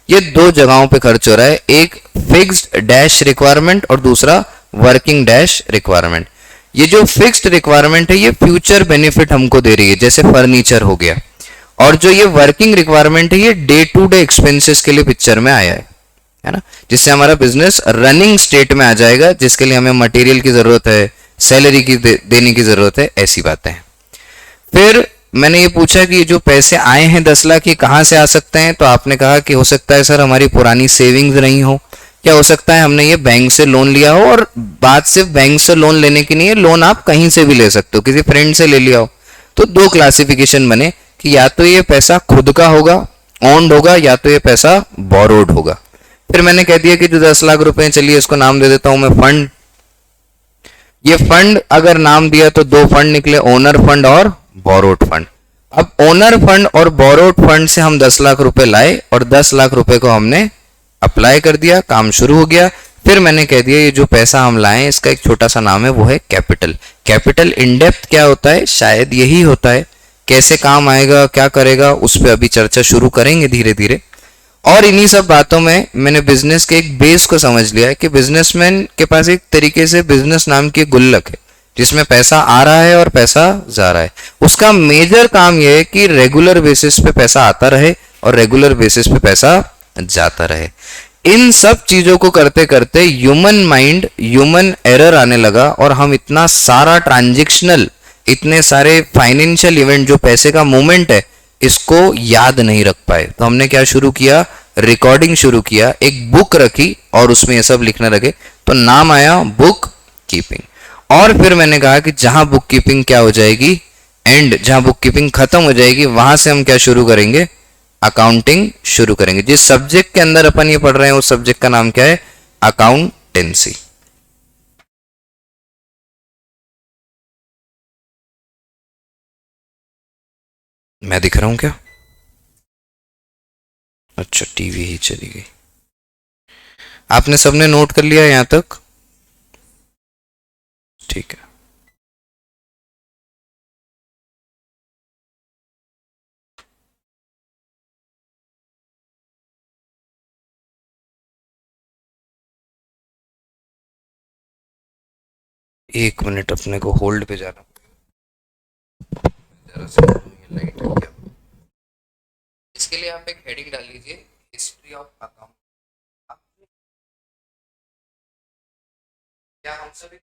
A: ये दो जगहों पे खर्च हो रहा है, एक फिक्स्ड डैश रिक्वायरमेंट और दूसरा वर्किंग डैश रिक्वायरमेंट। ये जो फिक्स्ड रिक्वायरमेंट है ये फ्यूचर बेनिफिट हमको दे रही है, जैसे फर्नीचर हो गया, और जो ये वर्किंग रिक्वायरमेंट है ये डे टू डे एक्सपेंसेस के लिए पिक्चर में आया है ना, जिससे हमारा बिजनेस रनिंग स्टेट में आ जाएगा, जिसके लिए हमें मटेरियल की जरूरत है, सैलरी की देने की जरूरत है, ऐसी बातें हैं। फिर मैंने ये पूछा कि ये जो पैसे आए हैं 10 लाख, ये कहाँ से आ सकते हैं। तो आपने कहा कि हो सकता है सर हमारी पुरानी सेविंग्स रही हो, क्या हो सकता है हमने ये बैंक से लोन लिया हो, और बात सिर्फ बैंक से लोन लेने की नहीं है, लोन आप कहीं से भी ले सकते हो, किसी फ्रेंड से ले लिया हो। तो दो क्लासिफिकेशन बने कि या तो ये पैसा खुद का होगा, ओन्ड होगा, या तो ये पैसा बोरोड होगा। फिर मैंने कह दिया कि जो 10 लाख रुपए, चलिए इसको नाम दे देता हूं मैं फंड। ये फंड अगर नाम दिया तो दो फंड निकले, ओनर फंड और बोरोड फंड। अब ओनर फंड और बोरोड फंड से हम 10 लाख रुपए लाए और 10 लाख रुपए को हमने अप्लाई कर दिया, काम शुरू हो गया। फिर मैंने कह दिया ये जो पैसा हम लाए इसका एक छोटा सा नाम है, वो है कैपिटल। कैपिटल इन डेप्थ क्या होता है, शायद यही होता है। कैसे काम आएगा, क्या करेगा, उस पर अभी चर्चा शुरू करेंगे धीरे धीरे। और इन्हीं सब बातों में मैंने बिजनेस के एक बेस को समझ लिया है कि बिजनेसमैन के पास एक तरीके से बिजनेस नाम की गुल्लक है, जिसमें पैसा आ रहा है और पैसा जा रहा है। उसका मेजर काम यह है कि रेगुलर बेसिस पे पैसा आता रहे और रेगुलर बेसिस पे पैसा जाता रहे। इन सब चीजों को करते करते ह्यूमन माइंड, ह्यूमन एरर आने लगा, और हम इतना सारा ट्रांजेक्शनल, इतने सारे फाइनेंशियल इवेंट, जो पैसे का मूवमेंट है, इसको याद नहीं रख पाए। तो हमने क्या शुरू किया, रिकॉर्डिंग शुरू किया, एक बुक रखी और उसमें ये सब लिखने लगे। तो नाम आया बुक कीपिंग। और फिर मैंने कहा कि जहां बुक कीपिंग क्या हो जाएगी, एंड जहां बुक कीपिंग खत्म हो जाएगी, वहां से हम क्या शुरू करेंगे, अकाउंटिंग शुरू करेंगे। जिस सब्जेक्ट के अंदर अपन ये पढ़ रहे हैं उस सब्जेक्ट का नाम क्या है, अकाउंटेंसी। मैं दिख रहा हूं क्या? अच्छा, टीवी ही चली गई। आपने सबने नोट कर लिया यहां तक? ठीक है। 1 मिनट अपने को होल्ड पे जाना, जरा सा ये लाइट है क्या? इसके लिए आप एक हेडिंग डाल लीजिए, हिस्ट्री ऑफ अकाउंट। क्या हम सभी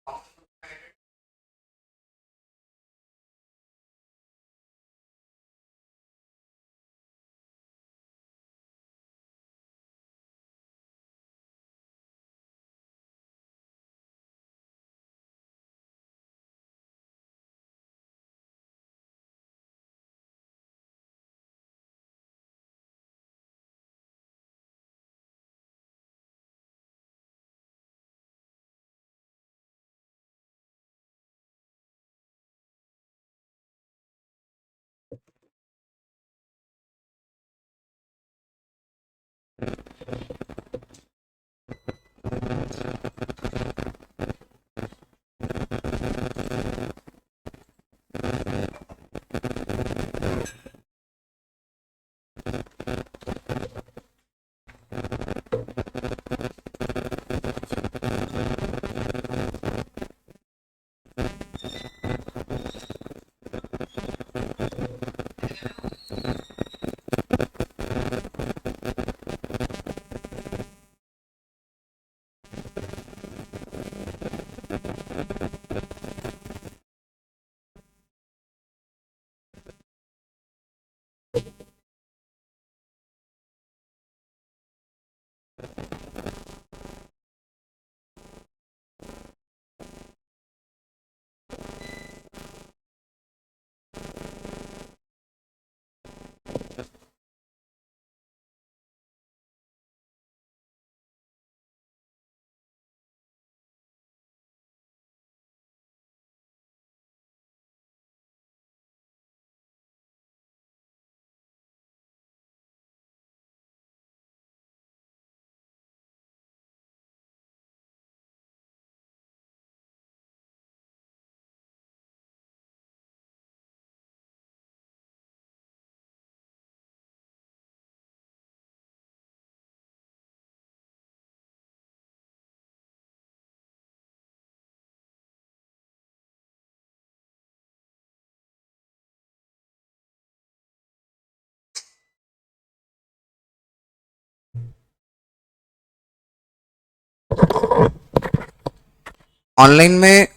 A: ऑनलाइन में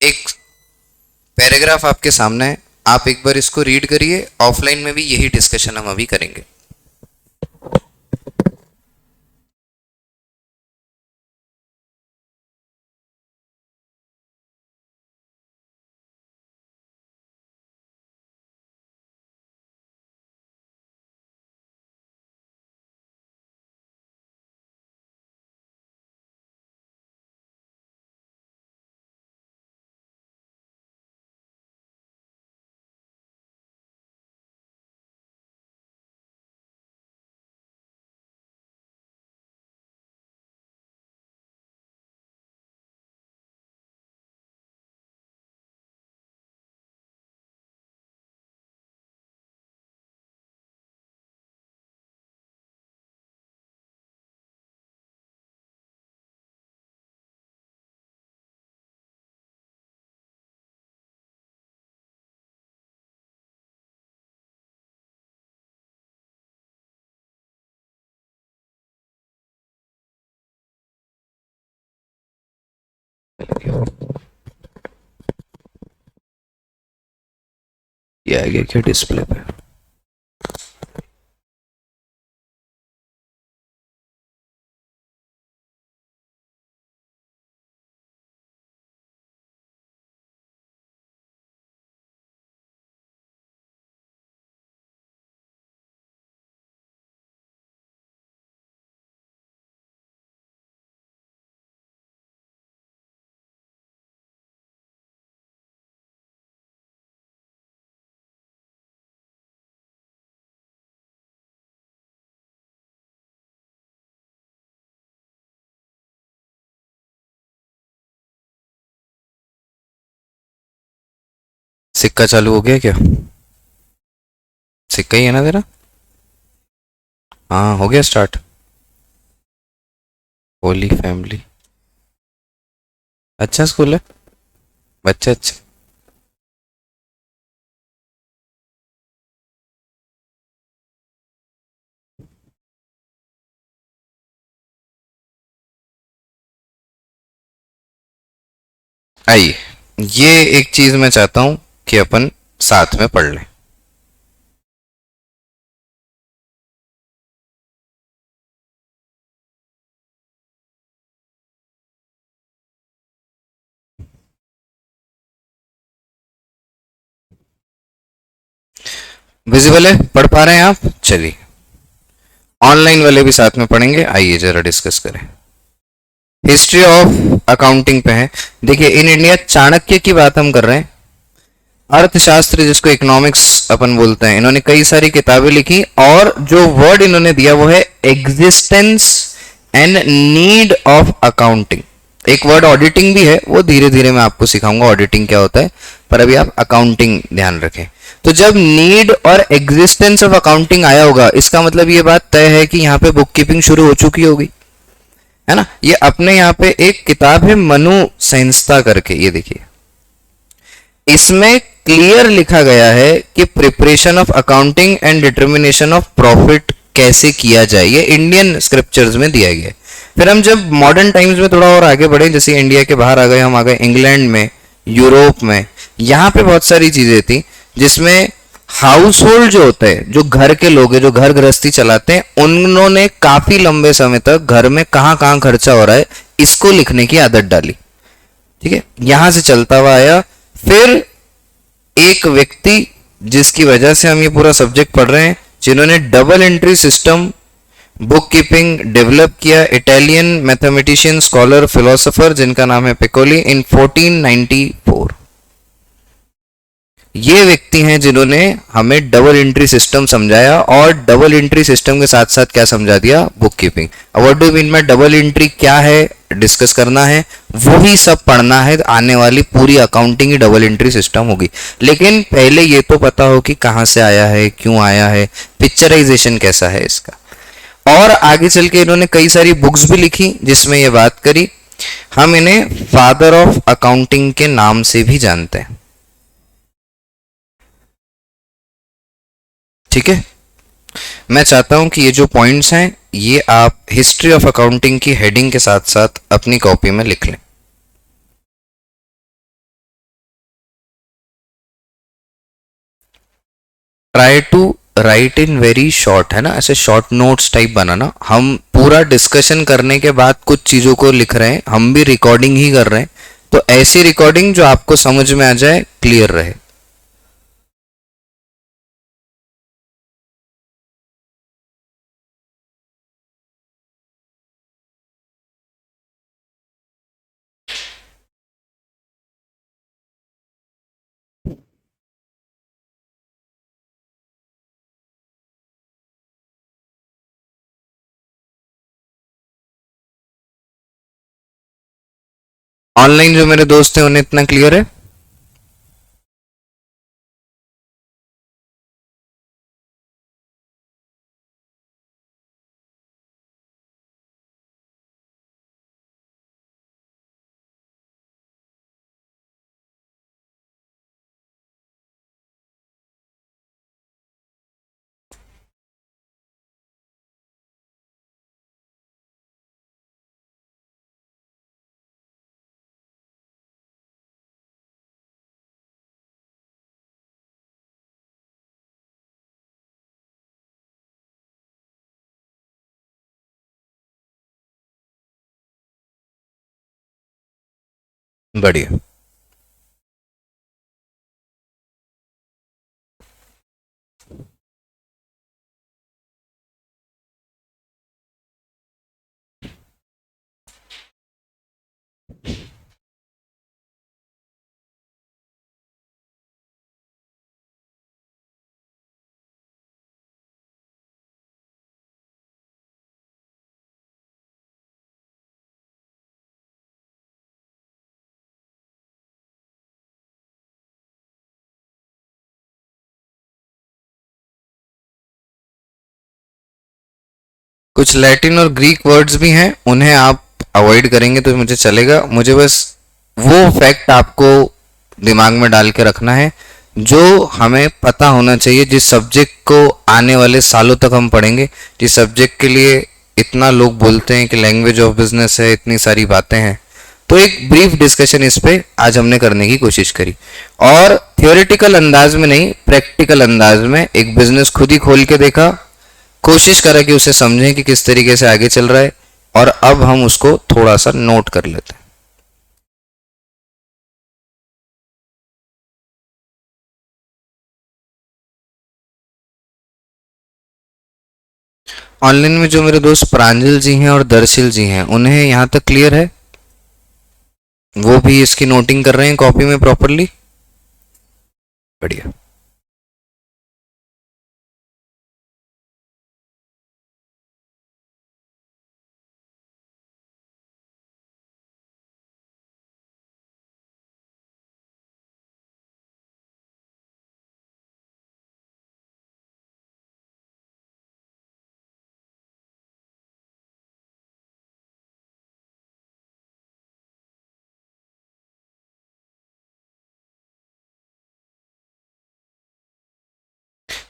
A: एक पैराग्राफ आपके सामने है, आप एक बार इसको रीड करिए। ऑफलाइन में भी यही डिस्कशन हम अभी करेंगे। ये आ गया क्या डिस्प्ले पे? सिक्का चालू हो गया क्या? सिक्का ही है ना तेरा? हाँ हो गया स्टार्ट। होली फैमिली अच्छा स्कूल है, बच्चे अच्छे। आइए, ये एक चीज मैं चाहता हूं कि अपन साथ में पढ़ लें। विजिबल है? पढ़ पा रहे हैं आप? चलिए, ऑनलाइन वाले भी साथ में पढ़ेंगे। आइए जरा डिस्कस करें। हिस्ट्री ऑफ अकाउंटिंग पे है। देखिए, इन इंडिया चाणक्य की बात हम कर रहे हैं। अर्थशास्त्र जिसको इकोनॉमिक्स अपन बोलते हैं, इन्होंने कई सारी किताबें लिखी और जो वर्ड इन्होंने दिया वो है existence and need of accounting. एक वर्ड ऑडिटिंग भी है, वो धीरे धीरे मैं आपको सिखाऊंगा ऑडिटिंग क्या होता है, पर अभी आप अकाउंटिंग ध्यान रखें। तो जब नीड और एग्जिस्टेंस ऑफ अकाउंटिंग आया होगा, इसका मतलब ये बात तय है कि यहाँ पे बुक कीपिंग शुरू हो चुकी होगी, है ना। ये अपने यहाँ पे एक किताब है मनु संहिता करके, ये देखिए, इसमें क्लियर लिखा गया है कि preparation of accounting and determination of profit कैसे किया जाए, ये इंडियन स्क्रिप्चर्स में दिया गया है। फिर हम जब मॉडर्न टाइम्स में थोड़ा और आगे बढ़े, जैसे इंडिया के बाहर आ गए, हम आ गए इंग्लैंड में, यूरोप में, यहाँ पे बहुत सारी चीजें थी जिसमें हाउस होल्ड जो होते हैं, जो घर के लोग हैं, जो घर गृहस्थी चलाते हैं, उन्होंने काफी लंबे समय तक घर में कहाँ कहाँ खर्चा हो रहा है इसको लिखने की आदत डाली। ठीक है, यहां से चलता हुआ आया। फिर एक व्यक्ति जिसकी वजह से हम ये पूरा सब्जेक्ट पढ़ रहे हैं, जिन्होंने double entry system book keeping develop किया, इटालियन मैथमेटिशियन स्कॉलर फिलोसोफर जिनका नाम है पिकोली, इन 1494। ये व्यक्ति हैं जिन्होंने हमें डबल एंट्री सिस्टम समझाया और डबल एंट्री सिस्टम के साथ साथ क्या समझा दिया, book keeping. What do mean by double entry, क्या है डिस्कस करना है, वही सब पढ़ना है। आने वाली पूरी अकाउंटिंग ही डबल एंट्री सिस्टम होगी। लेकिन पहले ये तो पता हो कि कहां से आया है, क्यों आया है, पिक्चराइजेशन कैसा है इसका। और आगे चल के इन्होंने कई सारी बुक्स भी लिखी जिसमें ये बात करी। हम इन्हें फादर ऑफ अकाउंटिंग के नाम से भी जानते हैं। ठीक है, मैं चाहता हूं कि ये जो पॉइंट्स हैं ये आप हिस्ट्री ऑफ अकाउंटिंग की हेडिंग के साथ साथ अपनी कॉपी में लिख लें। Try to write in very short, है ना, ऐसे शॉर्ट नोट्स टाइप बनाना। हम पूरा डिस्कशन करने के बाद कुछ चीजों को लिख रहे हैं, हम भी रिकॉर्डिंग ही कर रहे हैं, तो ऐसी रिकॉर्डिंग जो आपको समझ में आ जाए, क्लियर रहे। ऑनलाइन जो मेरे दोस्त हैं उन्हें इतना क्लियर है? बढ़िया। कुछ लैटिन और ग्रीक वर्ड्स भी हैं, उन्हें आप अवॉइड करेंगे तो मुझे चलेगा। मुझे बस वो फैक्ट आपको दिमाग में डाल के रखना है जो हमें पता होना चाहिए, जिस सब्जेक्ट को आने वाले सालों तक हम पढ़ेंगे, जिस सब्जेक्ट के लिए इतना लोग बोलते हैं कि लैंग्वेज ऑफ बिजनेस है, इतनी सारी बातें हैं। तो एक ब्रीफ डिस्कशन इस पे आज हमने करने की कोशिश करी, और थियोरेटिकल अंदाज में नहीं, प्रैक्टिकल अंदाज में एक बिजनेस खुद ही खोल के देखा, कोशिश करा कि उसे समझें कि किस तरीके से आगे चल रहा है, और अब हम उसको थोड़ा सा नोट कर लेते हैं। ऑनलाइन में जो मेरे दोस्त प्रांजल जी हैं और दर्शिल जी हैं, उन्हें यहाँ तक क्लियर है? वो भी इसकी नोटिंग कर रहे हैं कॉपी में प्रॉपरली? बढ़िया।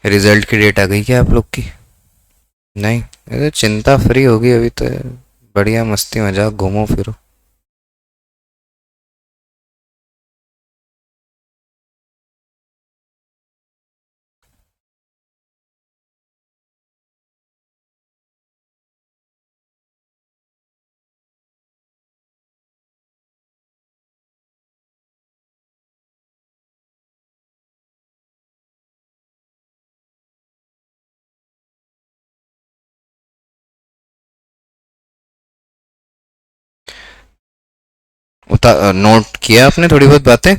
A: रिजल्ट की डेट आ गई क्या आप लोग की? नहीं, अरे चिंता फ्री होगी अभी तो, बढ़िया मस्ती मजाक घूमो फिरो। नोट किया आपने थोड़ी बहुत बातें?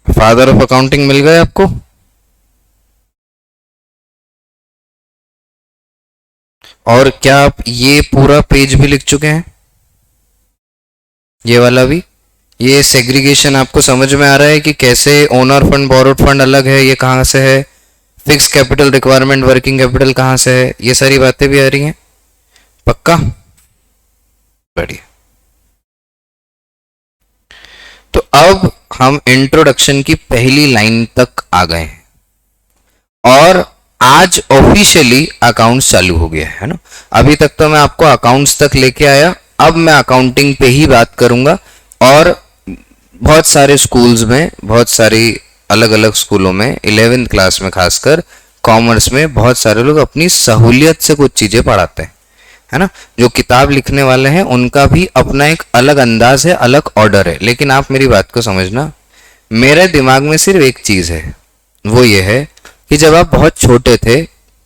A: फादर ऑफ अकाउंटिंग मिल गए आपको? और क्या आप ये पूरा पेज भी लिख चुके हैं, ये वाला भी? ये सेग्रीगेशन आपको समझ में आ रहा है कि कैसे ओनर फंड बोरोड फंड अलग है, ये कहाँ से है, fix capital requirement working capital कहाँ से है, ये सारी बातें भी आ रही हैं? पक्का? बढ़िया। तो अब हम इंट्रोडक्शन की पहली लाइन तक आ गए हैं, और आज ऑफिशियली अकाउंट्स चालू हो गया है ना। अभी तक तो मैं आपको अकाउंट्स तक लेके आया, अब मैं अकाउंटिंग पे ही बात करूंगा। और बहुत सारे स्कूल्स में बहुत सारी अलग अलग स्कूलों में 11th क्लास में खासकर कॉमर्स में बहुत सारे लोग अपनी सहूलियत से कुछ चीज़ें पढ़ाते हैं, है ना। जो किताब लिखने वाले हैं उनका भी अपना एक अलग अंदाज है, अलग ऑर्डर है। लेकिन आप मेरी बात को समझना, मेरे दिमाग में सिर्फ एक चीज़ है, वो ये है कि जब आप बहुत छोटे थे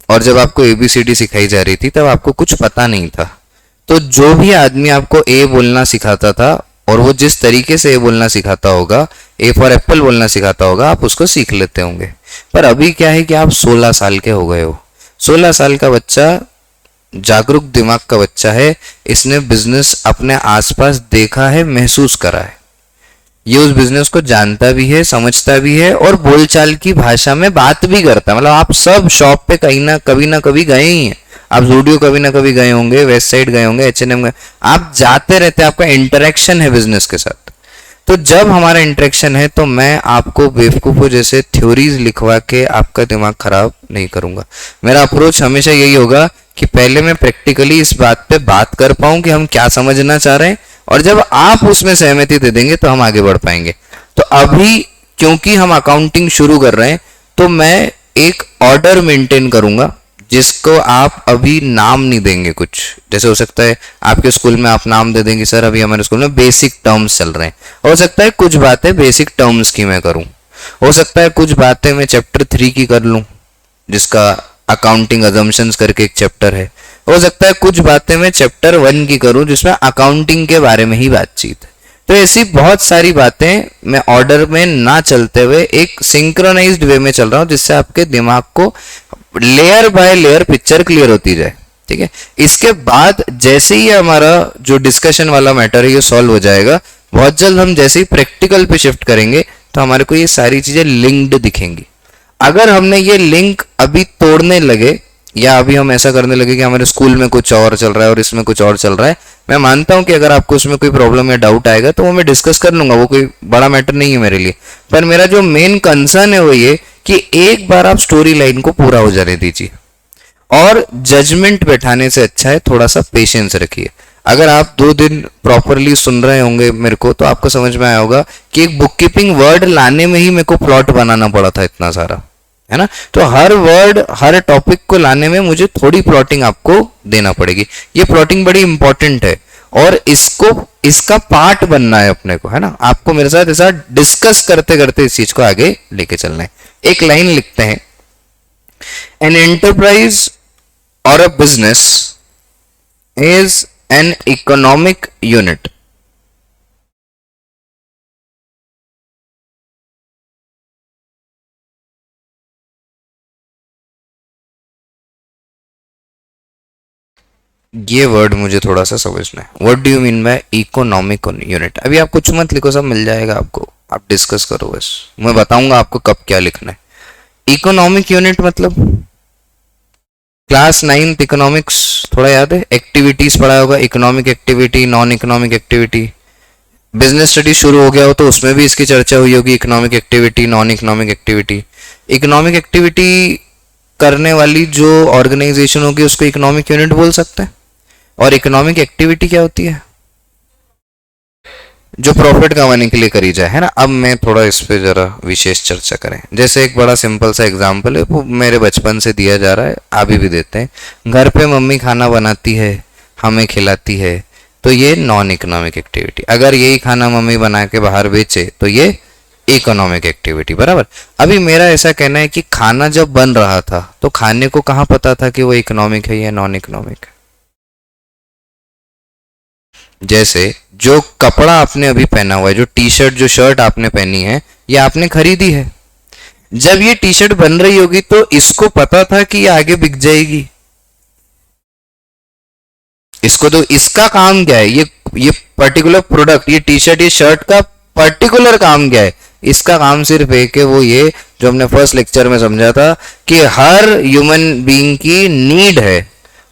A: और जब आपको ABCD सिखाई जा रही थी तब आपको कुछ पता नहीं था, तो जो भी आदमी आपको ए बोलना सिखाता था और वो जिस तरीके से ए बोलना सिखाता होगा, ए फॉर एप्पल बोलना सिखाता होगा, आप उसको सीख लेते होंगे। पर अभी क्या है कि आप 16 साल के हो गए हो। 16 साल का बच्चा जागरूक दिमाग का बच्चा है, इसने बिजनेस अपने आसपास देखा है, महसूस करा है, ये उस बिजनेस को जानता भी है, समझता भी है और बोलचाल की भाषा में बात भी करता है। मतलब आप सब शॉप पे कहीं ना कभी गए ही हैं, आप जूडियो कभी ना कभी गए होंगे, वेस्ट साइड गए होंगे, H&M गए, आप जाते रहते हैं, आपका इंटरेक्शन है बिजनेस के साथ। तो जब हमारा इंटरेक्शन है तो मैं आपको बेवकूफ़ों जैसे थ्योरीज लिखवा के आपका दिमाग खराब नहीं करूंगा। मेरा अप्रोच हमेशा यही होगा कि पहले मैं प्रैक्टिकली इस बात पे बात कर पाऊं कि हम क्या समझना चाह रहे हैं, और जब आप उसमें सहमति दे देंगे तो हम आगे बढ़ पाएंगे। तो अभी क्योंकि हम अकाउंटिंग शुरू कर रहे हैं तो मैं एक ऑर्डर मेंटेन करूंगा जिसको आप अभी नाम नहीं देंगे। कुछ जैसे हो सकता है आपके स्कूल में आप नाम दे देंगे, सर अभी हमारे स्कूल में बेसिक टर्म्स चल रहे हैं। हो सकता है कुछ बातें बेसिक टर्म्स की मैं करूं, हो सकता है कुछ बातें मैं चैप्टर 3 की कर लूं जिसका अकाउंटिंग अजम्पशंस करके एक चैप्टर है। हो सकता है कुछ बातें मैं चैप्टर 1 की करूं जिसमें अकाउंटिंग के बारे में ही बातचीत है। तो ऐसी बहुत सारी बातें मैं ऑर्डर में ना चलते हुए एक सिंक्रोनाइज्ड वे में चल रहा हूं, जिससे आपके दिमाग को layer by layer picture clear होती जाए। ठीक है, इसके बाद जैसे ही हमारा जो डिस्कशन वाला मैटर है ये सॉल्व हो जाएगा, बहुत जल्द हम जैसे ही प्रैक्टिकल पे शिफ्ट करेंगे तो हमारे को ये सारी चीजें लिंक्ड दिखेंगी। अगर हमने ये लिंक अभी तोड़ने लगे या अभी हम ऐसा करने लगे कि हमारे स्कूल में कुछ और चल रहा है और इसमें कुछ और चल रहा है, मैं मानता हूं कि अगर आपको उसमें कोई प्रॉब्लम या डाउट आएगा तो वो मैं डिस्कस कर लूंगा, वो कोई बड़ा मैटर नहीं है मेरे लिए। पर मेरा जो मेन कंसर्न है वो ये कि एक बार आप स्टोरी लाइन को पूरा हो जाने दीजिए, और जजमेंट बैठाने से अच्छा है थोड़ा सा पेशेंस रखिए। अगर आप 2 दिन प्रॉपरली सुन रहे होंगे मेरे को तो आपको समझ में आया होगा कि एक बुक कीपिंग वर्ड लाने में ही मेरे को प्लॉट बनाना पड़ा था इतना सारा, है ना। तो हर वर्ड हर टॉपिक को लाने में मुझे थोड़ी प्लॉटिंग आपको देना पड़ेगी। ये प्लॉटिंग बड़ी इंपॉर्टेंट है और इसका पार्ट बनना है अपने को, है ना। आपको मेरे साथ ऐसा डिस्कस करते करते इस चीज को आगे लेके चलना है। एक लाइन लिखते हैं, एन एंटरप्राइज और a business is an economic unit. ये वर्ड मुझे थोड़ा सा समझना है, what do you mean by economic unit. अभी आप कुछ मत लिखो, सब मिल जाएगा आपको, आप डिस्कस करो बस, मैं बताऊंगा आपको कब क्या लिखना है। इकोनॉमिक यूनिट मतलब क्लास 9th इकोनॉमिक्स थोड़ा याद है, एक्टिविटीज पढ़ा होगा, economic activity, non economic activity. Business study शुरू हो गया हो तो उसमें भी इसकी चर्चा हुई होगी, economic activity, non economic activity. Economic activity करने वाली जो ऑर्गेनाइजेशन होगी उसको इकोनॉमिक यूनिट बोल सकते हैं। और इकोनॉमिक एक्टिविटी क्या होती है? जो प्रॉफिट कमाने के लिए करी जाए, है ना। अब मैं थोड़ा इस पे जरा विशेष चर्चा करें। जैसे एक बड़ा सिंपल सा एग्जांपल है, वो मेरे बचपन से दिया जा रहा है, अभी भी देते हैं। घर पे मम्मी खाना बनाती है, हमें खिलाती है, तो ये नॉन इकोनॉमिक एक्टिविटी। अगर यही खाना मम्मी बना के बाहर बेचे तो ये इकोनॉमिक एक्टिविटी, बराबर। अभी मेरा ऐसा कहना है कि खाना जब बन रहा था तो खाने को कहाँ पता था कि वो इकोनॉमिक है या नॉन इकोनॉमिक है। जैसे जो कपड़ा आपने अभी पहना हुआ है, जो टी शर्ट जो शर्ट आपने पहनी है, ये आपने खरीदी है। जब ये टी शर्ट बन रही होगी तो इसको पता था कि ये आगे बिक जाएगी। इसको तो इसका काम क्या है, ये पर्टिकुलर प्रोडक्ट, ये टी शर्ट, ये शर्ट का पर्टिकुलर काम क्या है? इसका काम सिर्फ एक है, वो ये जो हमने फर्स्ट लेक्चर में समझा था कि हर ह्यूमन बीइंग की नीड है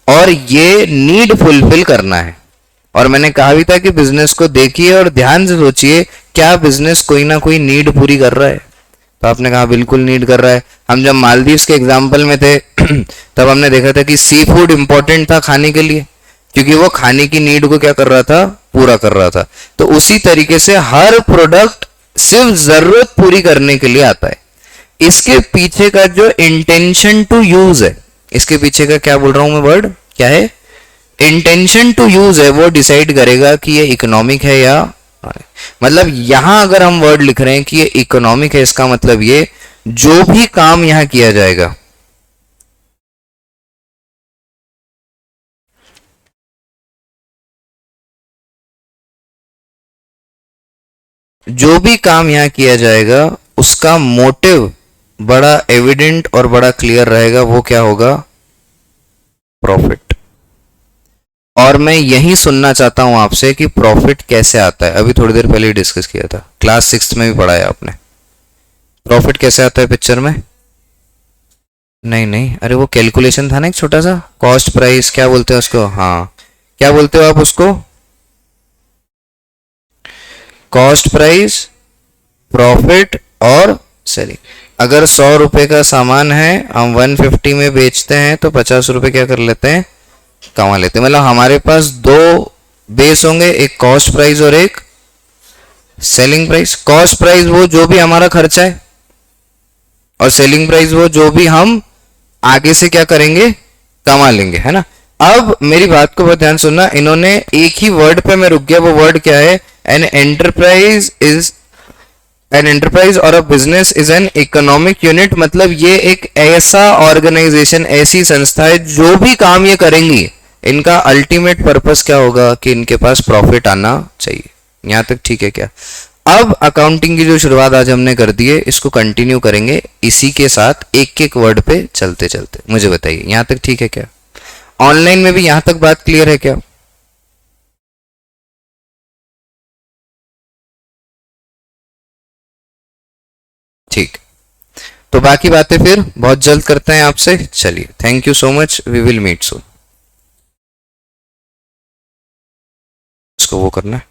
A: और ये नीड फुलफिल करना है। और मैंने कहा भी था कि बिजनेस को देखिए और ध्यान से सोचिए, क्या बिजनेस कोई ना कोई नीड पूरी कर रहा है? तो आपने कहा बिल्कुल नीड कर रहा है। हम जब मालदीव्स के एग्जाम्पल में थे तब हमने देखा था कि सी फूड इंपॉर्टेंट था खाने के लिए, क्योंकि वो खाने की नीड को क्या कर रहा था? पूरा कर रहा था। तो उसी तरीके से हर प्रोडक्ट सिर्फ जरूरत पूरी करने के लिए आता है। इसके पीछे का जो इंटेंशन टू यूज है, इसके पीछे का क्या बोल रहा हूं मैं वर्ड, क्या है, इंटेंशन टू यूज है, वो डिसाइड करेगा कि ये इकोनॉमिक है या, मतलब यहां अगर हम वर्ड लिख रहे हैं कि ये इकोनॉमिक है, इसका मतलब ये जो भी काम यहां किया जाएगा, जो भी काम यहां किया जाएगा उसका मोटिव बड़ा एविडेंट और बड़ा क्लियर रहेगा, वो क्या होगा, प्रॉफिट। और मैं यही सुनना चाहता हूं आपसे कि प्रॉफिट कैसे आता है। अभी थोड़ी देर पहले ही डिस्कस किया था, क्लास 6 में भी पढ़ाया आपने, प्रॉफिट कैसे आता है पिक्चर में। नहीं नहीं, अरे वो कैलकुलेशन था ना एक छोटा सा, कॉस्ट प्राइस क्या बोलते हैं उसको, हाँ क्या बोलते हो आप उसको, कॉस्ट प्राइस, प्रॉफिट और सेलिंग। अगर 100 रुपए का सामान है, हम 150 में बेचते हैं, तो 50 रुपए क्या कर लेते हैं, कमा लेते हैं। मतलब हमारे पास दो बेस होंगे, एक कॉस्ट प्राइस और एक सेलिंग प्राइस। कॉस्ट प्राइस वो जो भी हमारा खर्चा है, और सेलिंग प्राइस वो जो भी हम आगे से क्या करेंगे, कमा लेंगे, है ना। अब मेरी बात को बहुत ध्यान सुनना, इन्होंने एक ही वर्ड पे मैं रुक गया, वो वर्ड क्या है, an enterprise is, an enterprise और a business is an economic unit. मतलब ये एक ऐसा ऑर्गेनाइजेशन, ऐसी संस्था है जो भी काम ये करेंगी, इनका अल्टीमेट पर्पस क्या होगा कि इनके पास प्रॉफिट आना चाहिए। यहां तक ठीक है क्या। अब अकाउंटिंग की जो शुरुआत आज हमने कर दी है, इसको कंटिन्यू करेंगे इसी के साथ, एक एक वर्ड पे चलते चलते। मुझे बताइए यहां तक ठीक है क्या, ऑनलाइन में भी यहां तक बात क्लियर है क्या। ठीक, तो बाकी बातें फिर बहुत जल्द करते हैं आपसे। चलिए, thank you so much, we will meet soon. इसको वो करना है।